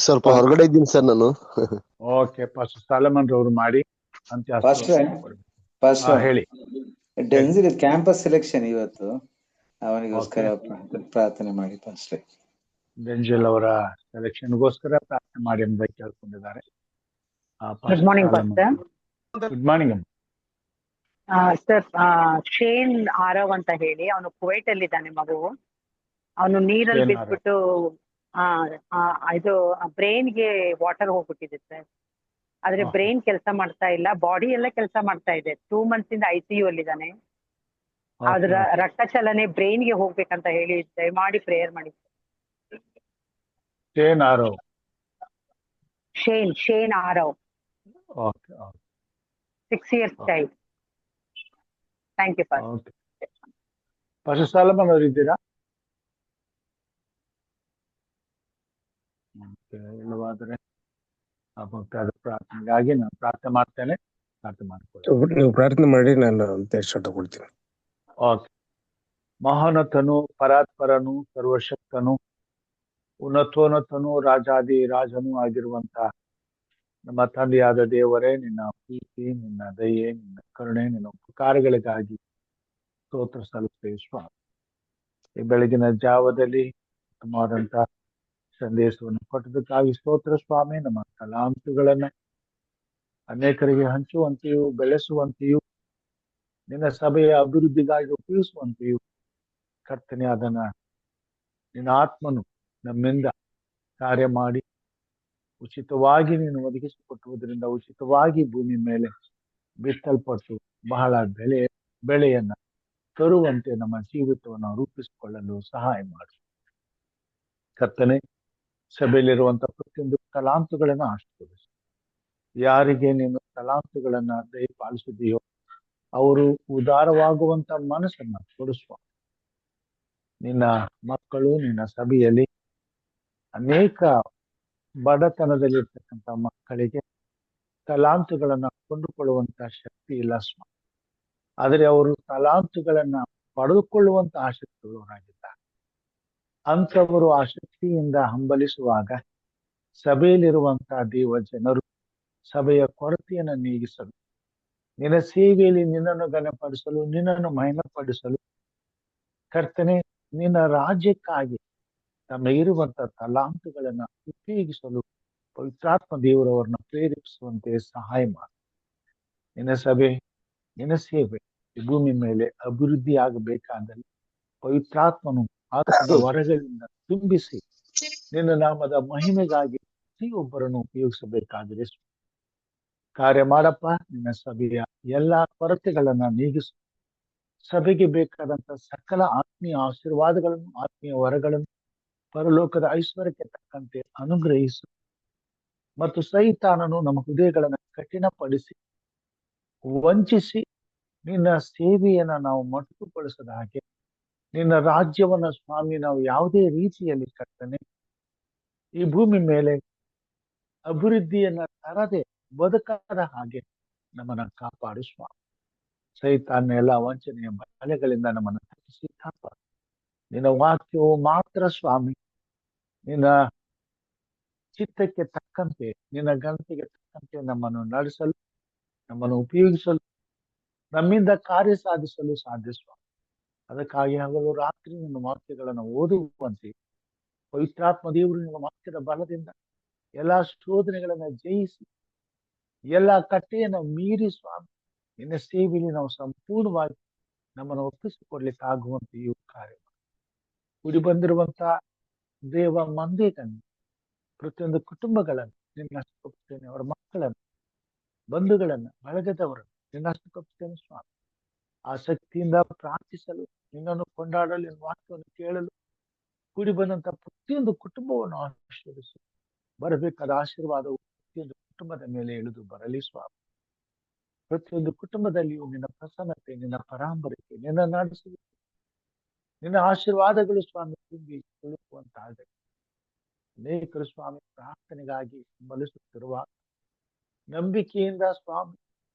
ಸ್ವಲ್ಪ ಹೊರಗಡೆ ಇದ್ದೀನಿ ಸರ್ ನಾನು. ಓಕೆ, ಪಾಸ್ಟರ್ ಸಾಲಮನ್ ರವರು ಮಾಡಿ ಅಂತ ಹೇಳಿ. ಡೆನ್ಸಿಲ್ ಕ್ಯಾಂಪಸ್ ಸೆಲೆಕ್ಷನ್ ಇವತ್ತು, ಅವನಿಗೋಸ್ಕರ ಪ್ರಾರ್ಥನೆ ಮಾಡಿ ಪಾಸ್ಟರ್. ಡೆಂಜಲ್ ಅವರ ಸೆಲೆಕ್ಷನ್ಗೋಸ್ಕರ ಪ್ರಾರ್ಥನೆ ಮಾಡಿ ಅಂತ ಕೇಳ್ಕೊಂಡಿದ್ದಾರೆ. Good morning pastor. Good morning ಅಮ್ಮ. ಸರ್, ಶೇನ್ ಆರವ್ ಅಂತ ಹೇಳಿ, ಅವನು ಕುವೈಟ್ ಅಲ್ಲಿ ಇದ್ದಾನೆ ಮಗು. ಅವನು ನೀರಲ್ಲಿ ಬಿದ್ಬಿಟ್ಟು ಇದು ಬ್ರೈನ್ಗೆ ವಾಟರ್ ಹೋಗ್ಬಿಟ್ಟಿದೆ ಸರ್. ಆದ್ರೆ ಬ್ರೈನ್ ಕೆಲಸ ಮಾಡ್ತಾ ಇಲ್ಲ, ಬಾಡಿ ಎಲ್ಲ ಕೆಲಸ ಮಾಡ್ತಾ ಇದೆ. 2 months ಇಂದ ICU ಅಲ್ಲಿ ಇದ್ದಾನೆ. ಅದ್ರ ರಕ್ತ ಚಲನೆ ಬ್ರೈನ್ಗೆ ಹೋಗ್ಬೇಕಂತ ಹೇಳಿ ದಯಮಾಡಿ ಪ್ರೇಯರ್ ಮಾಡಿ. Shane Aarav. Shane Aarav. Okay, 6 years child. Thank you father. Okay, pastor Solomon ಅವರು ಇದ್ದೀರಾ? ಇಲ್ಲವಾದ್ರೆ ಪ್ರಾರ್ಥನೆಗಾಗಿ ನಾನು ಪ್ರಾರ್ಥನೆ ಮಾಡ್ತೇನೆ. ಪ್ರಾರ್ಥನೆ ಮಾಡ್ಕೊಳ್ಳಿ. ನೀವು ಪ್ರಾರ್ಥನೆ ಮಾಡಿ, ನಾನು ತಗೊಳ್ತೀನಿ. ಓಕೆ. ಮಹಾನತನು, ಪರಾತ್ಪರನು, ಸರ್ವಶಕ್ತನು, ಉನ್ನತೋನ್ನತನು, ರಾಜಾದಿ ರಾಜನು ಆಗಿರುವಂತ ನಮ್ಮ ತಂದೆಯಾದ ದೇವರೇ, ನಿನ್ನ ಪ್ರೀತಿ, ನಿನ್ನ ದಯೆ, ನಿನ್ನ ಕರುಣೆ, ನಿನ್ನ ಉಪಕಾರಗಳಿಗಾಗಿ ಸ್ತೋತ್ರ ಸಲ್ಲಿಸ್ತೇವೆ ಸ್ವಾಮಿ. ಈ ಬೆಳಗಿನ ಜಾವದಲ್ಲಿ ಉತ್ತಮವಾದಂತ ಸಂದೇಶವನ್ನು ಕೊಟ್ಟದಕ್ಕಾಗಿ ಸ್ತೋತ್ರ ಸ್ವಾಮಿ. ನಮ್ಮ ತಲಾಂತುಗಳನ್ನ ಅನೇಕರಿಗೆ ಹಂಚುವಂತೆಯೂ ಬೆಳೆಸುವಂತೆಯೂ ನಿನ್ನ ಸಭೆಯ ಅಭಿವೃದ್ಧಿಗಾಗಿ ಉಪಯೋಗಿಸುವಂತೆಯೂ ಕರ್ತನೆ ಅದನ್ನ ನಿನ್ನ ಆತ್ಮನು ನಮ್ಮಿಂದ ಕಾರ್ಯ ಮಾಡಿ ಉಚಿತವಾಗಿ ನೀನು ಒದಗಿಸಿಕೊಟ್ಟುವುದರಿಂದ ಉಚಿತವಾಗಿ ಭೂಮಿ ಮೇಲೆ ಬಿತ್ತಲ್ಪಟ್ಟು ಬಹಳ ಬೆಳೆಯನ್ನ ತರುವಂತೆ ನಮ್ಮ ಜೀವಿತವನ್ನು ರೂಪಿಸಿಕೊಳ್ಳಲು ಸಹಾಯ ಮಾಡು ಕರ್ತನೆ. ಸಭೆಯಲ್ಲಿರುವಂತಹ ಪ್ರತಿಯೊಂದು ತಲಾಂತುಗಳನ್ನು ಆಶೀರ್ವದಿಸು. ಯಾರಿಗೆ ನೀನು ತಲಾಂತುಗಳನ್ನ ದಯಪಾಲಿಸಿದೆಯೋ ಅವರು ಉದಾರವಾಗುವಂತ ಮನಸ್ಸನ್ನ ಕೊಡಿಸುವ. ನಿನ್ನ ಮಕ್ಕಳು, ನಿನ್ನ ಸಭೆಯಲ್ಲಿ ಅನೇಕ ಬಡತನದಲ್ಲಿರ್ತಕ್ಕಂಥ ಮಕ್ಕಳಿಗೆ ತಲಾಂತುಗಳನ್ನ ಕೊಂಡುಕೊಳ್ಳುವಂತ ಶಕ್ತಿ ಇಲ್ಲ ಸ್ವಾಮಿ. ಆದರೆ ಅವರು ತಲಾಂತುಗಳನ್ನ ಪಡೆದುಕೊಳ್ಳುವಂತ ಆಸಕ್ತಿಗಳವರಾಗಿದ್ದಾರೆ. ಅಂಥವರು ಆ ಶಕ್ತಿಯಿಂದ ಹಂಬಲಿಸುವಾಗ ಸಭೆಯಲ್ಲಿರುವಂತಹ ದೇವ ಜನರು ಸಭೆಯ ಕೊರತೆಯನ್ನು ನೀಗಿಸಲು, ನಿನ್ನ ಸೇವೆಯಲ್ಲಿ ನಿನ್ನನ್ನು ಘನಪಡಿಸಲು, ನಿನ್ನನ್ನು ಮಹಿಮೆಪಡಿಸಲು ಕರ್ತನೆ, ನಿನ್ನ ರಾಜ್ಯಕ್ಕಾಗಿ ತಮಗಿರುವಂತ ತಲಾಂತುಗಳನ್ನ ಉಪಯೋಗಿಸಲು ಪವಿತ್ರಾತ್ಮ ದೇವರವರನ್ನ ಪ್ರೇರೇಪಿಸುವಂತೆ ಸಹಾಯ ಮಾಡು. ನಿನ್ನ ಸಭೆ, ನಿನ್ನ ಸೇವೆ ಈ ಭೂಮಿ ಮೇಲೆ ಅಭಿವೃದ್ಧಿ ಆಗಬೇಕಾದಲ್ಲಿ ಪವಿತ್ರಾತ್ಮನು ಆತ್ಮದ ವರಗಳಿಂದ ತುಂಬಿಸಿ ನಿನ್ನ ನಾಮದ ಮಹಿಮೆಗಾಗಿ ಪ್ರತಿಯೊಬ್ಬರನ್ನು ಉಪಯೋಗಿಸಬೇಕಾಗಿದೆ. ಕಾರ್ಯ ಮಾಡಪ್ಪ. ನಿನ್ನ ಸಭೆಯ ಎಲ್ಲಾ ಕೊರತೆಗಳನ್ನ ನೀಗಿಸು. ಸಭೆಗೆ ಬೇಕಾದಂತ ಸಕಲ ಆತ್ಮೀಯ ಆಶೀರ್ವಾದಗಳನ್ನು, ಆತ್ಮೀಯ ವರಗಳನ್ನು ಪರಲೋಕದ ಐಶ್ವರ್ಯಕ್ಕೆ ತಕ್ಕಂತೆ ಅನುಗ್ರಹಿಸು. ಮತ್ತು ಸೈತಾನನು ನಮ್ಮ ಹೃದಯಗಳನ್ನು ಕಠಿಣಪಡಿಸಿ ವಂಚಿಸಿ ನಿನ್ನ ಸೇವೆಯನ್ನ ನಾವು ಮೊಟಕುಗೊಳಿಸದ ಹಾಗೆ, ನಿನ್ನ ರಾಜ್ಯವನ್ನ ಸ್ವಾಮಿ ನಾವು ಯಾವುದೇ ರೀತಿಯಲ್ಲಿ ಕರ್ತನೆ ಈ ಭೂಮಿ ಮೇಲೆ ಅಭಿವೃದ್ಧಿಯನ್ನ ತರದೆ ಬದುಕದ ಹಾಗೆ ನಮ್ಮನ್ನ ಕಾಪಾಡು ಸ್ವಾಮಿ. ಸೈತಾನ ಎಲ್ಲ ವಂಚನೆಯ ಬಲೆಗಳಿಂದ ನಮ್ಮನ್ನು ತಪ್ಪಿಸಿ ಕಾಪಾಡು. ನಿನ್ನ ವಾಕ್ಯವು ಮಾತ್ರ ಸ್ವಾಮಿ ನಿನ್ನ ಚಿತ್ತಕ್ಕೆ ತಕ್ಕಂತೆ, ನಿನ್ನ ಗಣತಿಗೆ ತಕ್ಕಂತೆ ನಮ್ಮನ್ನು ನಡೆಸಲು, ನಮ್ಮನ್ನು ಉಪಯೋಗಿಸಲು, ನಮ್ಮಿಂದ ಕಾರ್ಯ ಸಾಧಿಸಲು ಸಾಧ್ಯ ಸ್ವಾಮಿ. ಅದಕ್ಕಾಗಿ ಹಗಲು ರಾತ್ರಿ ನಿನ್ನ ವಾಕ್ಯಗಳನ್ನು ಓದುವಂತೆ ಪವಿತ್ರಾತ್ಮ ದೇವರು ನಿನ್ನ ವಾಕ್ಯದ ಬಲದಿಂದ ಎಲ್ಲಾ ಶೋಧನೆಗಳನ್ನ ಜಯಿಸಿ, ಎಲ್ಲಾ ಕಟ್ಟೆಯನ್ನ ಮೀರಿ ಸ್ವಾಮಿ ನಿನ್ನ ಸೇವೆಯಲ್ಲಿ ನಾವು ಸಂಪೂರ್ಣವಾಗಿ ನಮ್ಮನ್ನು ಒಪ್ಪಿಸಿಕೊಡ್ಲಿಕ್ಕೆ ಆಗುವಂತೆ ಈ ಕಾರ್ಯ ಕೂಡಿ ಬಂದಿರುವಂತ ದೇವ ಮಂದಿರನ್ನು, ಪ್ರತಿಯೊಂದು ಕುಟುಂಬಗಳನ್ನು ನಿನ್ನ ಹಸ್ತಕೊಪ್ಪುತ್ತೇನೆ. ಅವರ ಮಕ್ಕಳನ್ನು, ಬಂಧುಗಳನ್ನ, ಬಳಗದವರನ್ನು ನಿನ್ನ ಹಸ್ತಕೊಪ್ಪುತ್ತೇನೆ ಸ್ವಾಮಿ. ಆಸಕ್ತಿಯಿಂದ ಪ್ರಾರ್ಥಿಸಲು, ನಿನ್ನನ್ನು ಕೊಂಡಾಡಲು, ನಿನ್ನ ವಾಕ್ಯವನ್ನು ಕೇಳಲು ಕೂಡಿ ಬಂದಂತ ಪ್ರತಿಯೊಂದು ಕುಟುಂಬವನ್ನು ಆಶೀರ್ವದಿಸು. ಬರಬೇಕಾದ ಆಶೀರ್ವಾದವು ಪ್ರತಿಯೊಂದು ಕುಟುಂಬದ ಮೇಲೆ ಇಳಿದು ಬರಲಿ ಸ್ವಾಮಿ. ಪ್ರತಿಯೊಂದು ಕುಟುಂಬದಲ್ಲಿಯೂ ನಿನ್ನ ಪ್ರಸನ್ನತೆ, ನಿನ್ನ ಪರಾಂಬರಿಕೆ, ನಿನ್ನ ನಡೆಸುವಿಕೆ, ನಿನ್ನ ಆಶೀರ್ವಾದಗಳು ಸ್ವಾಮಿ ತುಂಬಿ ತುಳುಕುವಂತಾಗಲಿ. ಅನೇಕರು ಸ್ವಾಮಿ ಪ್ರಾರ್ಥನೆಗಾಗಿ ಮಲಿಸುತ್ತಿರುವ ನಂಬಿಕೆಯಿಂದ ಸ್ವಾಮಿ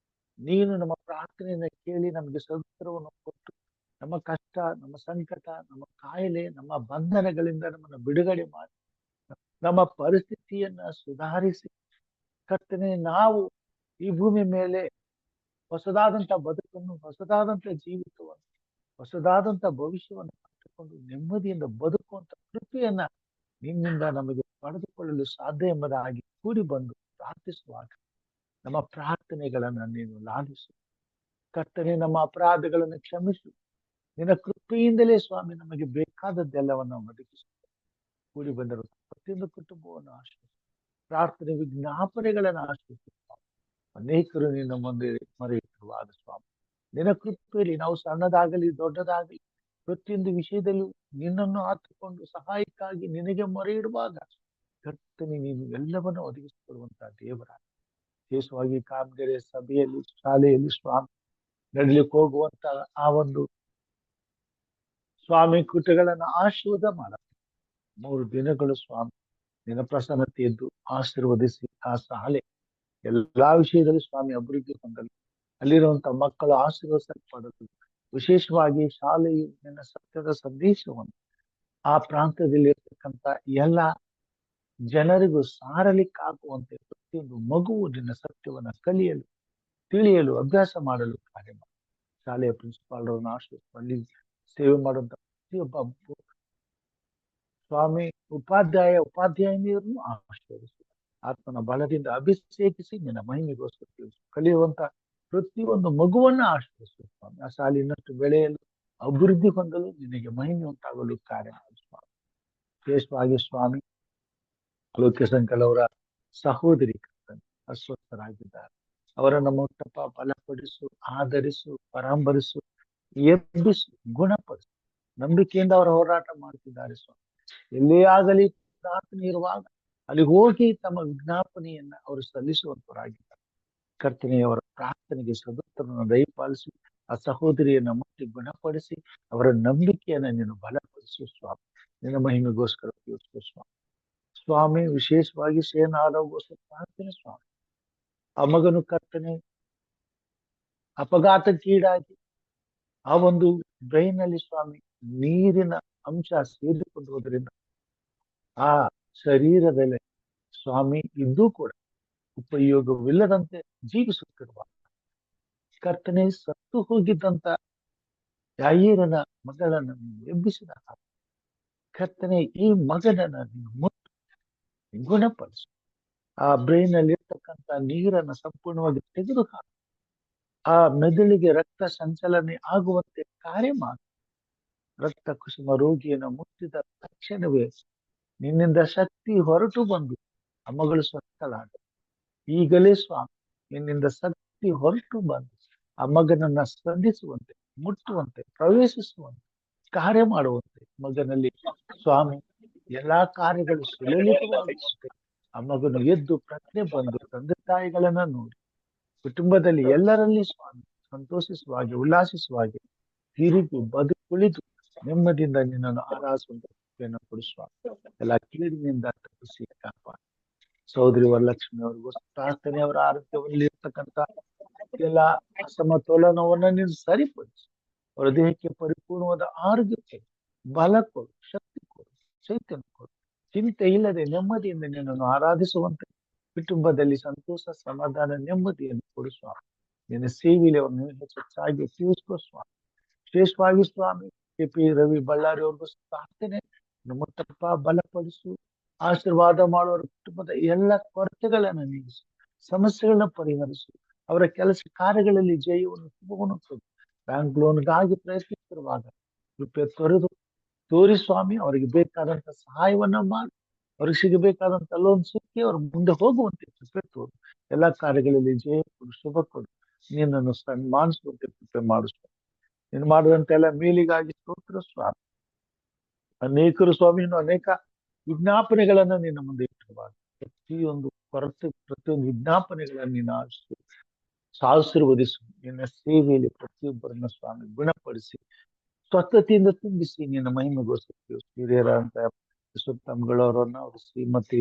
ನೀನು ನಮ್ಮ ಪ್ರಾರ್ಥನೆಯನ್ನು ಕೇಳಿ ನಮಗೆ ಸದುತ್ತರವನ್ನು ಕೊಟ್ಟು ನಮ್ಮ ಕಷ್ಟ, ನಮ್ಮ ಸಂಕಟ, ನಮ್ಮ ಕಾಯಿಲೆ, ನಮ್ಮ ಬಂಧನಗಳಿಂದ ನಮ್ಮನ್ನು ಬಿಡುಗಡೆ ಮಾಡಿ ನಮ್ಮ ಪರಿಸ್ಥಿತಿಯನ್ನ ಸುಧಾರಿಸಿ ಕರ್ತನೆ ನಾವು ಈ ಭೂಮಿ ಮೇಲೆ ಹೊಸದಾದಂತ ಬದುಕನ್ನು, ಹೊಸದಾದಂತ ಜೀವಿತವನ್ನು, ಹೊಸದಾದಂತ ಭವಿಷ್ಯವನ್ನು ಕಟ್ಟಿಕೊಂಡು ನೆಮ್ಮದಿಯಿಂದ ಬದುಕುವಂತ ಕೃಪೆಯನ್ನ ನಿನ್ನಿಂದ ನಮಗೆ ಪಡೆದುಕೊಳ್ಳಲು ಸಾಧ್ಯ ಎಂಬುದಾಗಿ ಕೂಡಿ ಬಂದು ಪ್ರಾರ್ಥಿಸುವಾಗ ನಮ್ಮ ಪ್ರಾರ್ಥನೆಗಳನ್ನ ನೀನು ಲಾಲಿಸು ಕರ್ತನೆ. ನಮ್ಮ ಅಪರಾಧಗಳನ್ನು ಕ್ಷಮಿಸು. ನಿನ್ನ ಕೃಪೆಯಿಂದಲೇ ಸ್ವಾಮಿ ನಮಗೆ ಬೇಕಾದದ್ದೆಲ್ಲವನ್ನು ಒದಗಿಸು. ಕೂಡಿ ಬಂದರು ಪ್ರತಿಯೊಂದು ಕುಟುಂಬವನ್ನು ಆಶ್ರಯಿಸು. ಪ್ರಾರ್ಥನೆ ವಿಜ್ಞಾಪನೆಗಳನ್ನು ಆಶ್ರಯಿಸು. ಅನೇಕರು ನಿನ್ನ ಮುಂದೆ ಮರೆಯಿರುವಾಗ ಸ್ವಾಮಿ ನಿನ್ನ ಕೃಪೆಯಲ್ಲಿ ನಾವು ಸಣ್ಣದಾಗಲಿ ದೊಡ್ಡದಾಗಲಿ ಪ್ರತಿಯೊಂದು ವಿಷಯದಲ್ಲೂ ನಿನ್ನನ್ನು ಆತುಕೊಂಡು ಸಹಾಯಕ್ಕಾಗಿ ನಿನಗೆ ಮೊರೆ ಇಡುವಾಗ ಕರ್ತನೆ ನೀನು ಎಲ್ಲವನ್ನೂ ಒದಗಿಸಿಕೊಡುವಂತಹ ದೇವರ. ವಿಶೇಷವಾಗಿ ಕಾಮಗೆರೆ ಸಭೆಯಲ್ಲಿ, ಶಾಲೆಯಲ್ಲಿ ಸ್ವಾಮಿ ನಡಲಿಕ್ಕೆ ಹೋಗುವಂತ ಆ ಒಂದು ಸ್ವಾಮಿ ಕೃತ್ಯಗಳನ್ನ ಆಶೀರ್ವಾದ ಮಾಡ 3 ದಿನಗಳು ಸ್ವಾಮಿ ನಿನ್ನ ಪ್ರಸನ್ನತೆ ಎದ್ದು ಆಶೀರ್ವದಿಸಿ ಆ ಶಾಲೆ ಎಲ್ಲಾ ವಿಷಯದಲ್ಲಿ ಸ್ವಾಮಿ ಅಭಿವೃದ್ಧಿ ಹೊಂದಲು, ಅಲ್ಲಿರುವಂತ ಮಕ್ಕಳು ಆಶೀರ್ವದಿಸಲ್ಪಡಲು, ವಿಶೇಷವಾಗಿ ಶಾಲೆಯು ನಿನ್ನ ಸತ್ಯದ ಸಂದೇಶವನ್ನು ಆ ಪ್ರಾಂತ್ಯದಲ್ಲಿ ಇರ್ತಕ್ಕಂಥ ಎಲ್ಲ ಜನರಿಗೂ ಸಾರಲಿಕ್ಕಾಗುವಂತೆ ಪ್ರತಿಯೊಂದು ಮಗುವು ನಿನ್ನ ಸತ್ಯವನ್ನ ಕಲಿಯಲು, ತಿಳಿಯಲು, ಅಭ್ಯಾಸ ಮಾಡಲು ಕಾರ್ಯ ಮಾಡಿ. ಶಾಲೆಯ ಪ್ರಿನ್ಸಿಪಾಲ್ರನ್ನು ಆಶ್ರಯಿಸು. ಅಲ್ಲಿ ಸೇವೆ ಮಾಡುವಂತ ಪ್ರತಿಯೊಬ್ಬ ಸ್ವಾಮಿ ಉಪಾಧ್ಯಾಯಿನಿಯರನ್ನು ಆಶೀರ್ವದಿಸು. ಆತ್ಮನ ಬಲದಿಂದ ಅಭಿಷೇಕಿಸಿ ನಿನ್ನ ಮಹಿಮೆಗೋಸ್ಕರ ತಿಳಿಸು. ಕಲಿಯುವಂತ ಪ್ರತಿಯೊಂದು ಮಗುವನ್ನ ಆಶೀರ್ವದಿಸು ಸ್ವಾಮಿ. ಆ ಶಾಲೆ ಇನ್ನಷ್ಟು ಬೆಳೆಯಲು, ಅಭಿವೃದ್ಧಿ ಹೊಂದಲು, ನಿನಗೆ ಮಹಿಮೆ ಉಂಟಾಗಲು ಕಾರ್ಯ ಮಾಡಿ ಸ್ವಾಮಿ. ವಿಶೇಷವಾಗಿ ಸ್ವಾಮಿ ಲೋಕೇಶಂಕಲ್ ಅವರ ಸಹೋದರಿ ಅಸ್ವಸ್ಥರಾಗಿದ್ದಾರೆ. ಅವರನ್ನು ಮುಟ್ಟಪ್ಪ, ಬಲಪಡಿಸು, ಆಧರಿಸು, ಪರಾಂಬರಿಸು, ಎಬ್ಬಿಸು, ಗುಣಪಡಿಸು. ನಂಬಿಕೆಯಿಂದ ಅವರ ಹೋರಾಟ ಮಾಡ್ತಿದ್ದಾರೆ ಸ್ವಾಮಿ. ಎಲ್ಲೇ ಆಗಲಿ ಪ್ರಾರ್ಥನೆ ಇರುವಾಗ ಅಲ್ಲಿ ಹೋಗಿ ತಮ್ಮ ವಿಜ್ಞಾಪನೆಯನ್ನ ಅವರು ಸಲ್ಲಿಸುವಂತವರಾಗಿದ್ದಾರೆ. ಕರ್ತನೆಯವರ ಪ್ರಾರ್ಥನೆಗೆ ಸದುತ್ತರವನ್ನು ದಯಪಾಲಿಸಿ ಆ ಸಹೋದರಿಯನ್ನ ಮುಟ್ಟಿ ಗುಣಪಡಿಸಿ ಅವರ ನಂಬಿಕೆಯನ್ನ ನೀನು ಬಲಪಡಿಸು ಸ್ವಾಮಿ. ನಿನ್ನ ಮಹಿಮೆಗೋಸ್ಕರ ಉಪಯೋಗಿಸು ಸ್ವಾಮಿ. ಸ್ವಾಮಿ ವಿಶೇಷವಾಗಿ ಸೇನಾಗೋಸ್ಕರ ಪ್ರಾರ್ಥನೆ ಸ್ವಾಮಿ. ಆ ಮಗನು ಕರ್ತನೆ ಅಪಘಾತಕ್ಕೀಡಾಗಿ ಆ ಒಂದು ಬ್ರೈನ್ ಅಲ್ಲಿ ಸ್ವಾಮಿ ನೀರಿನ ಅಂಶ ಸೇರಿಕೊಳ್ಳುವುದರಿಂದ ಆ ಶರೀರದಲ್ಲಿ ಸ್ವಾಮಿ ಇದ್ದೂ ಕೂಡ ಉಪಯೋಗವಿಲ್ಲದಂತೆ ಜೀವಿಸುತ್ತಿರುವ ಕರ್ತನೆ ಸತ್ತು ಹೋಗಿದ್ದಂತ ಯಾಯೀರನ ಮಗಳನ್ನು ನೀನು ಎಬ್ಬಿಸಿದ ಕರ್ತನೆ ಈ ಮಗನನ್ನ ನೀನು ಮುಟ್ಟು ಗುಣಪಡಿಸು. ಆ ಬ್ರೈನ್ ಅಲ್ಲಿ ಇರ್ತಕ್ಕಂಥ ನೀರನ್ನು ಸಂಪೂರ್ಣವಾಗಿ ತೆಗೆದುಹಾಕು. ಆ ಮೆದುಳಿಗೆ ರಕ್ತ ಸಂಚಲನೆ ಆಗುವಂತೆ ಕಾರ್ಯ ಮಾಡಿ. ರಕ್ತ ಕುಸುಮ ರೋಗಿಯನ್ನು ಮುಟ್ಟಿದ ತಕ್ಷಣವೇ ನಿನ್ನಿಂದ ಶಕ್ತಿ ಹೊರಟು ಬಂದು ಆ ಮಗಳು ಸ್ವಸ್ಥಳಾದ. ಈಗಲೇ ಸ್ವಾಮಿ ನಿನ್ನಿಂದ ಶಕ್ತಿ ಹೊರಟು ಬಂದು ಆ ಮಗನನ್ನ ಸ್ಪಂದಿಸುವಂತೆ, ಮುಟ್ಟುವಂತೆ, ಪ್ರವೇಶಿಸುವಂತೆ, ಕಾರ್ಯ ಮಾಡುವಂತೆ ಮಗನಲ್ಲಿ ಸ್ವಾಮಿ ಎಲ್ಲಾ ಕಾರ್ಯಗಳು ಸುಲಲಿತವಾಗುವಂತೆ ಆ ಮಗನು ಎದ್ದು ಪ್ರಜ್ಞೆ ಬಂದು ತಂದೆ ತಾಯಿಗಳನ್ನ ನೋಡಿ ಕುಟುಂಬದಲ್ಲಿ ಎಲ್ಲರಲ್ಲಿ ಸ್ವಾಮಿ ಸಂತೋಷಿಸುವ ಹಾಗೆ ಉಲ್ಲಾಸಿಸುವ ಹಾಗೆ ತಿರುಗಿ ಬದುಕುಳಿದು ನೆಮ್ಮದಿಯಿಂದ ನಿನ್ನನ್ನು ಆರಾಧಿಸುವಂತ ಕೃಪೆಯನ್ನು ಕೊಡಿಸುವ ಎಲ್ಲ ಕೀಳಿನಿಂದ ತಪ್ಪಿಸಿ ಕಾಪಾಡಿ. ಸಹೋದರಿ ವರಲಕ್ಷ್ಮಿ ಅವ್ರಿಗೂ ಪ್ರಾರ್ಥನೆ, ಅವರ ಆರೋಗ್ಯದಲ್ಲಿ ಇರ್ತಕ್ಕಂಥ ಎಲ್ಲ ಅಸಮತೋಲನವನ್ನ ನೀನು ಸರಿಪಡಿಸಿ ಅವರ ದೇಹಕ್ಕೆ ಪರಿಪೂರ್ಣವಾದ ಆರೋಗ್ಯ ಕೊಡು, ಬಲ ಕೊಡು, ಶಕ್ತಿ ಕೊಡು, ಚೈತನ್ಯ ಕೊಡು. ಚಿಂತೆ ಇಲ್ಲದೆ ನೆಮ್ಮದಿಯಿಂದ ನಿನ್ನನ್ನು ಆರಾಧಿಸುವಂತೆ ಕುಟುಂಬದಲ್ಲಿ ಸಂತೋಷ, ಸಮಾಧಾನ, ನೆಮ್ಮದಿಯನ್ನು ಕೊಡಿಸುವ ನಿನ್ನ ಸೇವೆಯಲ್ಲಿ ಅವರನ್ನು ಹೆಚ್ಚಾಗಿ ಉಪಯೋಗಿಸುವ ಸ್ವಾಮಿ. ವಿಶೇಷವಾಗಿ ಸ್ವಾಮಿ ಕೆಪಿ ರವಿ ಬಳ್ಳಾರಿ ಅವ್ರಿಗೂ ಪ್ರಾರ್ಥನೆ, ಮುತ್ತಪ್ಪ ಬಲಪಡಿಸು, ಆಶೀರ್ವಾದ ಮಾಡುವವರ ಕುಟುಂಬದ ಎಲ್ಲ ಕೊರತೆಗಳನ್ನು ನೀಗಿಸು, ಸಮಸ್ಯೆಗಳನ್ನ ಪರಿಹರಿಸು, ಅವರ ಕೆಲಸ ಕಾರ್ಯಗಳಲ್ಲಿ ಜಯವನ್ನು ಶುಭವನ್ನು ಕೊಡು. ಬ್ಯಾಂಕ್ ಲೋನ್ಗಾಗಿ ಪ್ರಯತ್ನಿಸಿರುವಾಗ ಕೃಪೆ ತೋರಿ ಸ್ವಾಮಿ, ಅವರಿಗೆ ಬೇಕಾದಂತ ಸಹಾಯವನ್ನ ಮಾಡಿ, ಅವ್ರಿಗೆ ಸಿಗಬೇಕಾದಂತ ಲೋನ್ ಸಿಕ್ಕಿ ಅವ್ರ ಮುಂದೆ ಹೋಗುವಂತೆ ಕೃಪೆ ತೋರು. ಎಲ್ಲಾ ಕಾರ್ಯಗಳಲ್ಲಿ ಜಯ ಕೊಡು, ಶುಭ ಕೊಡು, ನಿನ್ನನ್ನು ಸನ್ಮಾನಿಸುವಂತೆ ಕೃಪೆ ಮಾಡಿಸುವ. ನೀನು ಮಾಡಿದಂತೆ ಎಲ್ಲ ಮೇಲಿಗಾಗಿ ಸ್ತೋತ್ರ ಸ್ವಾಮಿ. ಅನೇಕರು ಸ್ವಾಮಿ ಇನ್ನು ಅನೇಕ ವಿಜ್ಞಾಪನೆಗಳನ್ನ ನಿನ್ನ ಮುಂದೆ ಇಟ್ಟಿರುವಾಗ ಪ್ರತಿಯೊಂದು ಕೊರತೆ, ಪ್ರತಿಯೊಂದು ವಿಜ್ಞಾಪನೆಗಳನ್ನ ನೀನು ಆಶೀರ್ವದಿಸು. ನಿನ್ನ ಸೇವೆಯಲ್ಲಿ ಪ್ರತಿಯೊಬ್ಬರನ್ನ ಸ್ವಾಮಿ ಗುಣಪಡಿಸಿ ಸ್ವಸ್ಥತೆಯಿಂದ ತುಂಬಿಸಿ ನಿನ್ನ ಮಹಿಮೆಗೋಸ್ಕರ ಹಿರಿಯರಂತ ತಮ್ಗಳವರನ್ನ, ಅವ್ರ ಶ್ರೀಮತಿ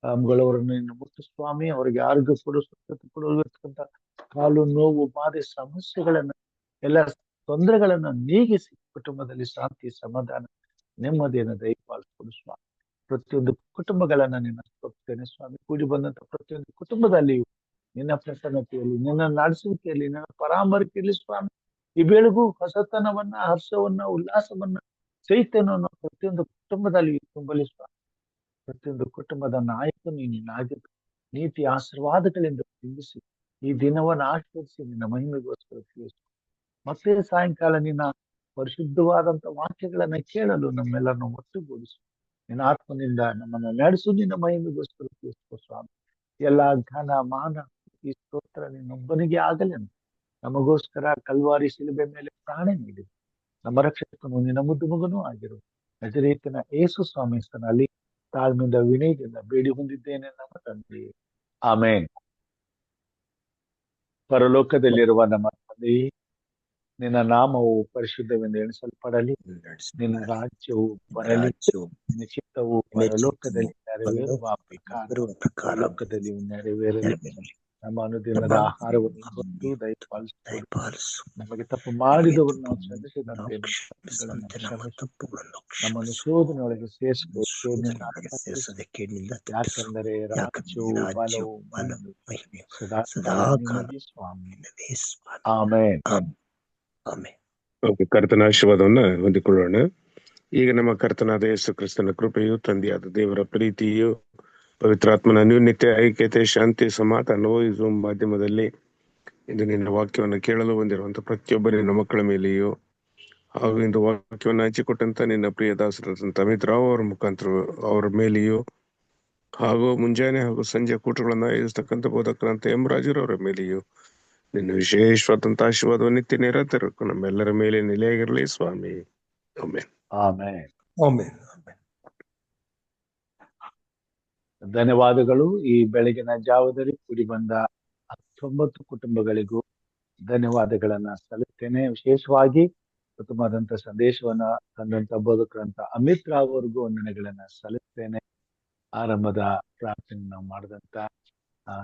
ತಮ್ಗಳವರನ್ನ ನಿನ್ನ ಮುತ್ತು ಸ್ವಾಮಿ. ಅವರಿಗೆ ಆರೋಗ್ಯ ಕೊಡು, ಸ್ವಸ್ಥತೆ ಕೊಡೋದಿರ್ತಕ್ಕಂಥ ಕಾಲು ನೋವು, ಬಾಧೆ, ಸಮಸ್ಯೆಗಳನ್ನ, ಎಲ್ಲ ತೊಂದರೆಗಳನ್ನ ನೀಗಿಸಿ ಕುಟುಂಬದಲ್ಲಿ ಶಾಂತಿ, ಸಮಾಧಾನ, ನೆಮ್ಮದಿಯನ್ನು ದಯಪಾಲಿಸಿಕೊಡು ಸ್ವಾಮಿ. ಪ್ರತಿಯೊಂದು ಕುಟುಂಬಗಳನ್ನ ನಿನ್ನ ಸ್ತೋತ್ರಿಸ್ತೇನೆ ಸ್ವಾಮಿ. ಕೂಡಿ ಬಂದಂತ ಪ್ರತಿಯೊಂದು ಕುಟುಂಬದಲ್ಲಿಯೂ ನಿನ್ನ ಪ್ರಸನ್ನತೆಯಲ್ಲಿ, ನಿನ್ನ ನಡೆಸುವಿಕೆಯಲ್ಲಿ, ನಿನ್ನ ಪರಾಮರಿಕೆಯಲ್ಲಿ ಸ್ವಾಮಿ ಈ ಬೆಳಗು ಹೊಸತನವನ್ನ, ಹರ್ಷವನ್ನ, ಉಲ್ಲಾಸವನ್ನ, ಚೈತನ್ಯವನ್ನು ಪ್ರತಿಯೊಂದು ಕುಟುಂಬದಲ್ಲಿ ತುಂಬಲಿ ಸ್ವಾಮಿ. ಪ್ರತಿಯೊಂದು ಕುಟುಂಬದ ನಾಯಕನು ನೀನಾಗಿದ್ದು ನೀತಿ ಆಶೀರ್ವಾದಗಳಿಂದ ತುಂಬಿಸಿ ಈ ದಿನವನ್ನು ಆಶೀರ್ವದಿಸಿ ನಿನ್ನ ಮಹಿಮೆಗೋಸ್ಕರ ತಿಳಿಸು. ಮತ್ತೆ ಸಾಯಂಕಾಲ ನಿನ್ನ ಪರಿಶುದ್ಧವಾದಂತ ವಾಕ್ಯಗಳನ್ನ ಕೇಳಲು ನಮ್ಮೆಲ್ಲರನ್ನು ಒಟ್ಟುಗೂಡಿಸು. ನಿನ್ನ ಆತ್ಮನಿಂದ ನಮ್ಮನ್ನು ನಡೆಸು. ನಿನ್ನ ಮಹಿಮೆಗೋಸ್ಕರ ತಿಳಿಸ್ಕೋ ಸ್ವಾಮಿ. ಎಲ್ಲ ಘನ, ಮಾನ, ಈ ಸ್ತೋತ್ರ ನಿನ್ನೊಬ್ಬನಿಗೆ ಆಗಲೆಂದು ನಮಗೋಸ್ಕರ ಕಲ್ವಾರಿ ಶಿಲುಬೆ ಮೇಲೆ ಪ್ರಾಣ ನೀಡಿದೆ ನಮ್ಮ ರಕ್ಷಕನು ನಿನ್ನ ಮುದ್ದು ಮಗನೂ ಆಗಿರು ನಜರೇತಿನ ಯೇಸು ಸ್ವಾಮಿ ಹೆಸರಿನಲ್ಲಿ ತಾಳ್ಮೆಯಿಂದ ವಿನಯದಿಂದ ಬೇಡಿ ಹೊಂದಿದ್ದೇನೆ ನಮ್ಮ ತಂದೆ, ಆಮೇನ್. ಪರಲೋಕದಲ್ಲಿರುವ ನಮ್ಮ ತಂದೆಯೇ, ನಿನ್ನ ನಾಮವು ಪರಿಶುದ್ಧವೆಂದು ಎಣಿಸಲ್ಪಡಲಿ, ನಿನ್ನ ರಾಜ್ಯವು ಬರಲಿ, ನಿನ್ನ ಚಿತ್ತವು ಪರಲೋಕದಲ್ಲಿ ನೆರವೇರುವ ಪ್ರಕಾರ ಲೋಕದಲ್ಲಿ ನೆರವೇರಲಿ. ನಮ್ಮ ಅನುದಿನದ ಆಹಾರವನ್ನು ಹೊತ್ತು ದಯಪಾಲಿಸು. ನಮಗೆ ತಪ್ಪು ಮಾಡಿದವರು ನಾವು ಕ್ಷಮಿಸಿದಂತೆ ನಮ್ಮನ್ನು ಶೋಧನೆಯೊಳಗೆ ಸೇರಿಸಬೇಕು. ಯಾಕೆಂದರೆ ರಾಜ್ಯವು, ಬಲವು, ಸದಾ ನಿನಗೆ ಸ್ವಾಮಿ. ಆಮೆನ್. ಓಕೆ, ಕರ್ತನ ಆಶೀರ್ವಾದವನ್ನ ಹೊಂದಿಕೊಳ್ಳೋಣ. ಈಗ ನಮ್ಮ ಕರ್ತನಾದ ಯೇಸು ಕ್ರಿಸ್ತನ ಕೃಪೆಯು, ತಂದೆಯಾದ ದೇವರ ಪ್ರೀತಿಯು, ಪವಿತ್ರಾತ್ಮನ ಅನ್ಯೋನ್ಯತೆ, ಐಕ್ಯತೆ, ಶಾಂತಿ, ಸಮಾಧಾನವು ಈ Zoom ಮಾಧ್ಯಮದಲ್ಲಿ ಇಂದು ನಿನ್ನ ವಾಕ್ಯವನ್ನು ಕೇಳಲು ಬಂದಿರುವಂತಹ ಪ್ರತಿಯೊಬ್ಬ ನಿನ್ನ ಮಕ್ಕಳ ಮೇಲೆಯೂ, ಹಾಗೂ ಇಂದು ವಾಕ್ಯವನ್ನು ಹಂಚಿಕೊಟ್ಟಂತ ನಿನ್ನ ಪ್ರಿಯ ದಾಸರಾದಂತ ಮಿತ್ರ ಅವರ ಮುಖಾಂತರ ಅವರ ಮೇಲೆಯೂ, ಹಾಗೂ ಮುಂಜಾನೆ ಹಾಗೂ ಸಂಜೆ ಕೂಟಗಳನ್ನು ಆಯೋಜಿಸ್ತಕ್ಕಂಥ ಬೋಧಕರಂತ ರಾಜರವರ ಮೇಲೆಯೂ ನಿನ್ನ ವಿಶೇಷವಾದಂತ ಆಶೀರ್ವಾದವು ನಿತ್ಯ ನಿರಂತರಕ್ಕೂ ನಮ್ಮೆಲ್ಲರ ಮೇಲೆ ನೆಲೆಯಾಗಿರಲಿ ಸ್ವಾಮಿ. ಆಮೆನ್. ಆಮೆನ್. ಆಮೆನ್. ಧನ್ಯವಾದಗಳು. ಈ ಬೆಳಗಿನ ಜಾವದಲ್ಲಿ ಕೂಡಿ ಬಂದ 19 ಕುಟುಂಬಗಳಿಗೂ ಧನ್ಯವಾದಗಳನ್ನ ಸಲ್ಲಿಸ್ತೇನೆ. ವಿಶೇಷವಾಗಿ ಉತ್ತಮವಾದಂತ ಸಂದೇಶವನ್ನ ತಂದಂತ ಬೋಧಕರಂತ ಅಮಿತ್ ರಾವ್ ಅವರಿಗೂ ವಂದನೆಗಳನ್ನ ಸಲ್ಲಿಸ್ತೇನೆ. ಆರಂಭದ ಪ್ರಾರ್ಥನೆ ಮಾಡಿದಂತ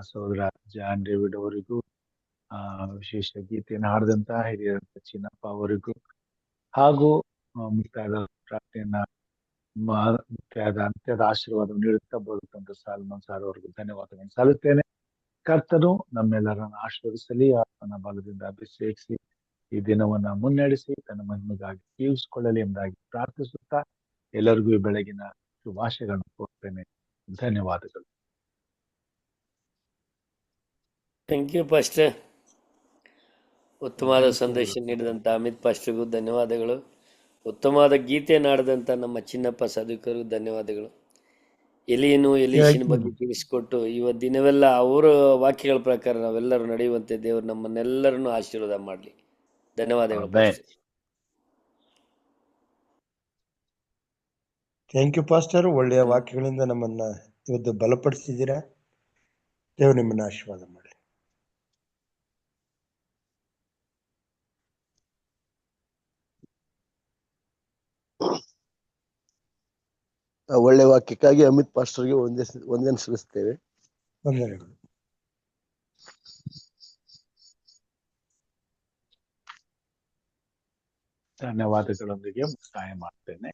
ಸಹೋದರ ಜಾನ್ ಡೇವಿಡ್ ಅವರಿಗೂ, ವಿಶೇಷ ಗೀತೆಯನ್ನು ಹಾಡಿದಂತ ಹಿರಿಯರಂತ ಚಿನ್ನಪ್ಪ ಅವರಿಗೂ, ಹಾಗೂ ಮುಕ್ತಾಯದ ಪ್ರಾರ್ಥನೆಯನ್ನ ಮುಕ್ತಾಯದ ಅಂತ್ಯದ ಆಶೀರ್ವಾದ ನೀಡುತ್ತಾ ಬೋಧಕಂತ ಸಾಲ್ಮನ್ ಸಾರ್ ಅವರಿಗೂ ಧನ್ಯವಾದಗಳನ್ನು ಸಲ್ಲಿಸ್ತೇನೆ. ಕರ್ತನು ನಮ್ಮೆಲ್ಲರನ್ನು ಆಶೀರ್ವದಿಸಲಿ, ಆತ್ಮನ ಬಲದಿಂದ ಅಭಿಷೇಕಿಸಿ ಈ ದಿನವನ್ನ ಮುನ್ನಡೆಸಿ ತನ್ನ ಮಹಿಮೆಗಾಗಿ ಜೀವಿಸಿಕೊಳ್ಳಲಿ ಎಂಬುದಾಗಿ ಪ್ರಾರ್ಥಿಸುತ್ತಾ ಎಲ್ಲರಿಗೂ ಈ ಬೆಳಗಿನ ಶುಭಾಶಯಗಳನ್ನು ಕೊಡ್ತೇನೆ. ಧನ್ಯವಾದಗಳು. Thank you pastor. ಉತ್ತಮವಾದ ಸಂದೇಶ ನೀಡಿದಂಥ ಅಮಿತ್ ಪಾಸ್ಟರ್ಗೂ ಧನ್ಯವಾದಗಳು. ಉತ್ತಮವಾದ ಗೀತೆಯನ್ನು ಆಡಿದಂಥ ನಮ್ಮ ಚಿನ್ನಪ್ಪ ಸಾಧುಕರಿಗೂ ಧನ್ಯವಾದಗಳು. ಎಲೀಶನ ಬಗ್ಗೆ ತಿಳಿಸಿಕೊಟ್ಟು ಇವತ್ತು ದಿನವೆಲ್ಲ ಅವರ ವಾಕ್ಯಗಳ ಪ್ರಕಾರ ನಾವೆಲ್ಲರೂ ನಡೆಯುವಂತೆ ದೇವರು ನಮ್ಮನ್ನೆಲ್ಲರನ್ನು ಆಶೀರ್ವಾದ ಮಾಡಲಿ. ಧನ್ಯವಾದಗಳು. Thank you pastor. ಒಳ್ಳೆಯ ವಾಕ್ಯಗಳಿಂದ ನಮ್ಮನ್ನ ಇವತ್ತು ಬಲಪಡಿಸಿದ್ದೀರಾ. ದೇವರು ನಿಮ್ಮನ್ನ ಆಶೀರ್ವಾದ ಮಾಡಲಿ. ಒಳ್ಳೆ ವಾಕ್ಯಕ್ಕಾಗಿ ಅಮಿತ್ ಪಾಸ್ಟರ್ಗೆ ವಂದನೆ ಸಲ್ಲಿಸ್ತೇವೆ. ವಂದನೆಗಳು. ಧನ್ಯವಾದಗಳೊಂದಿಗೆ ಮುಕ್ತಾಯ ಮಾಡ್ತೇನೆ.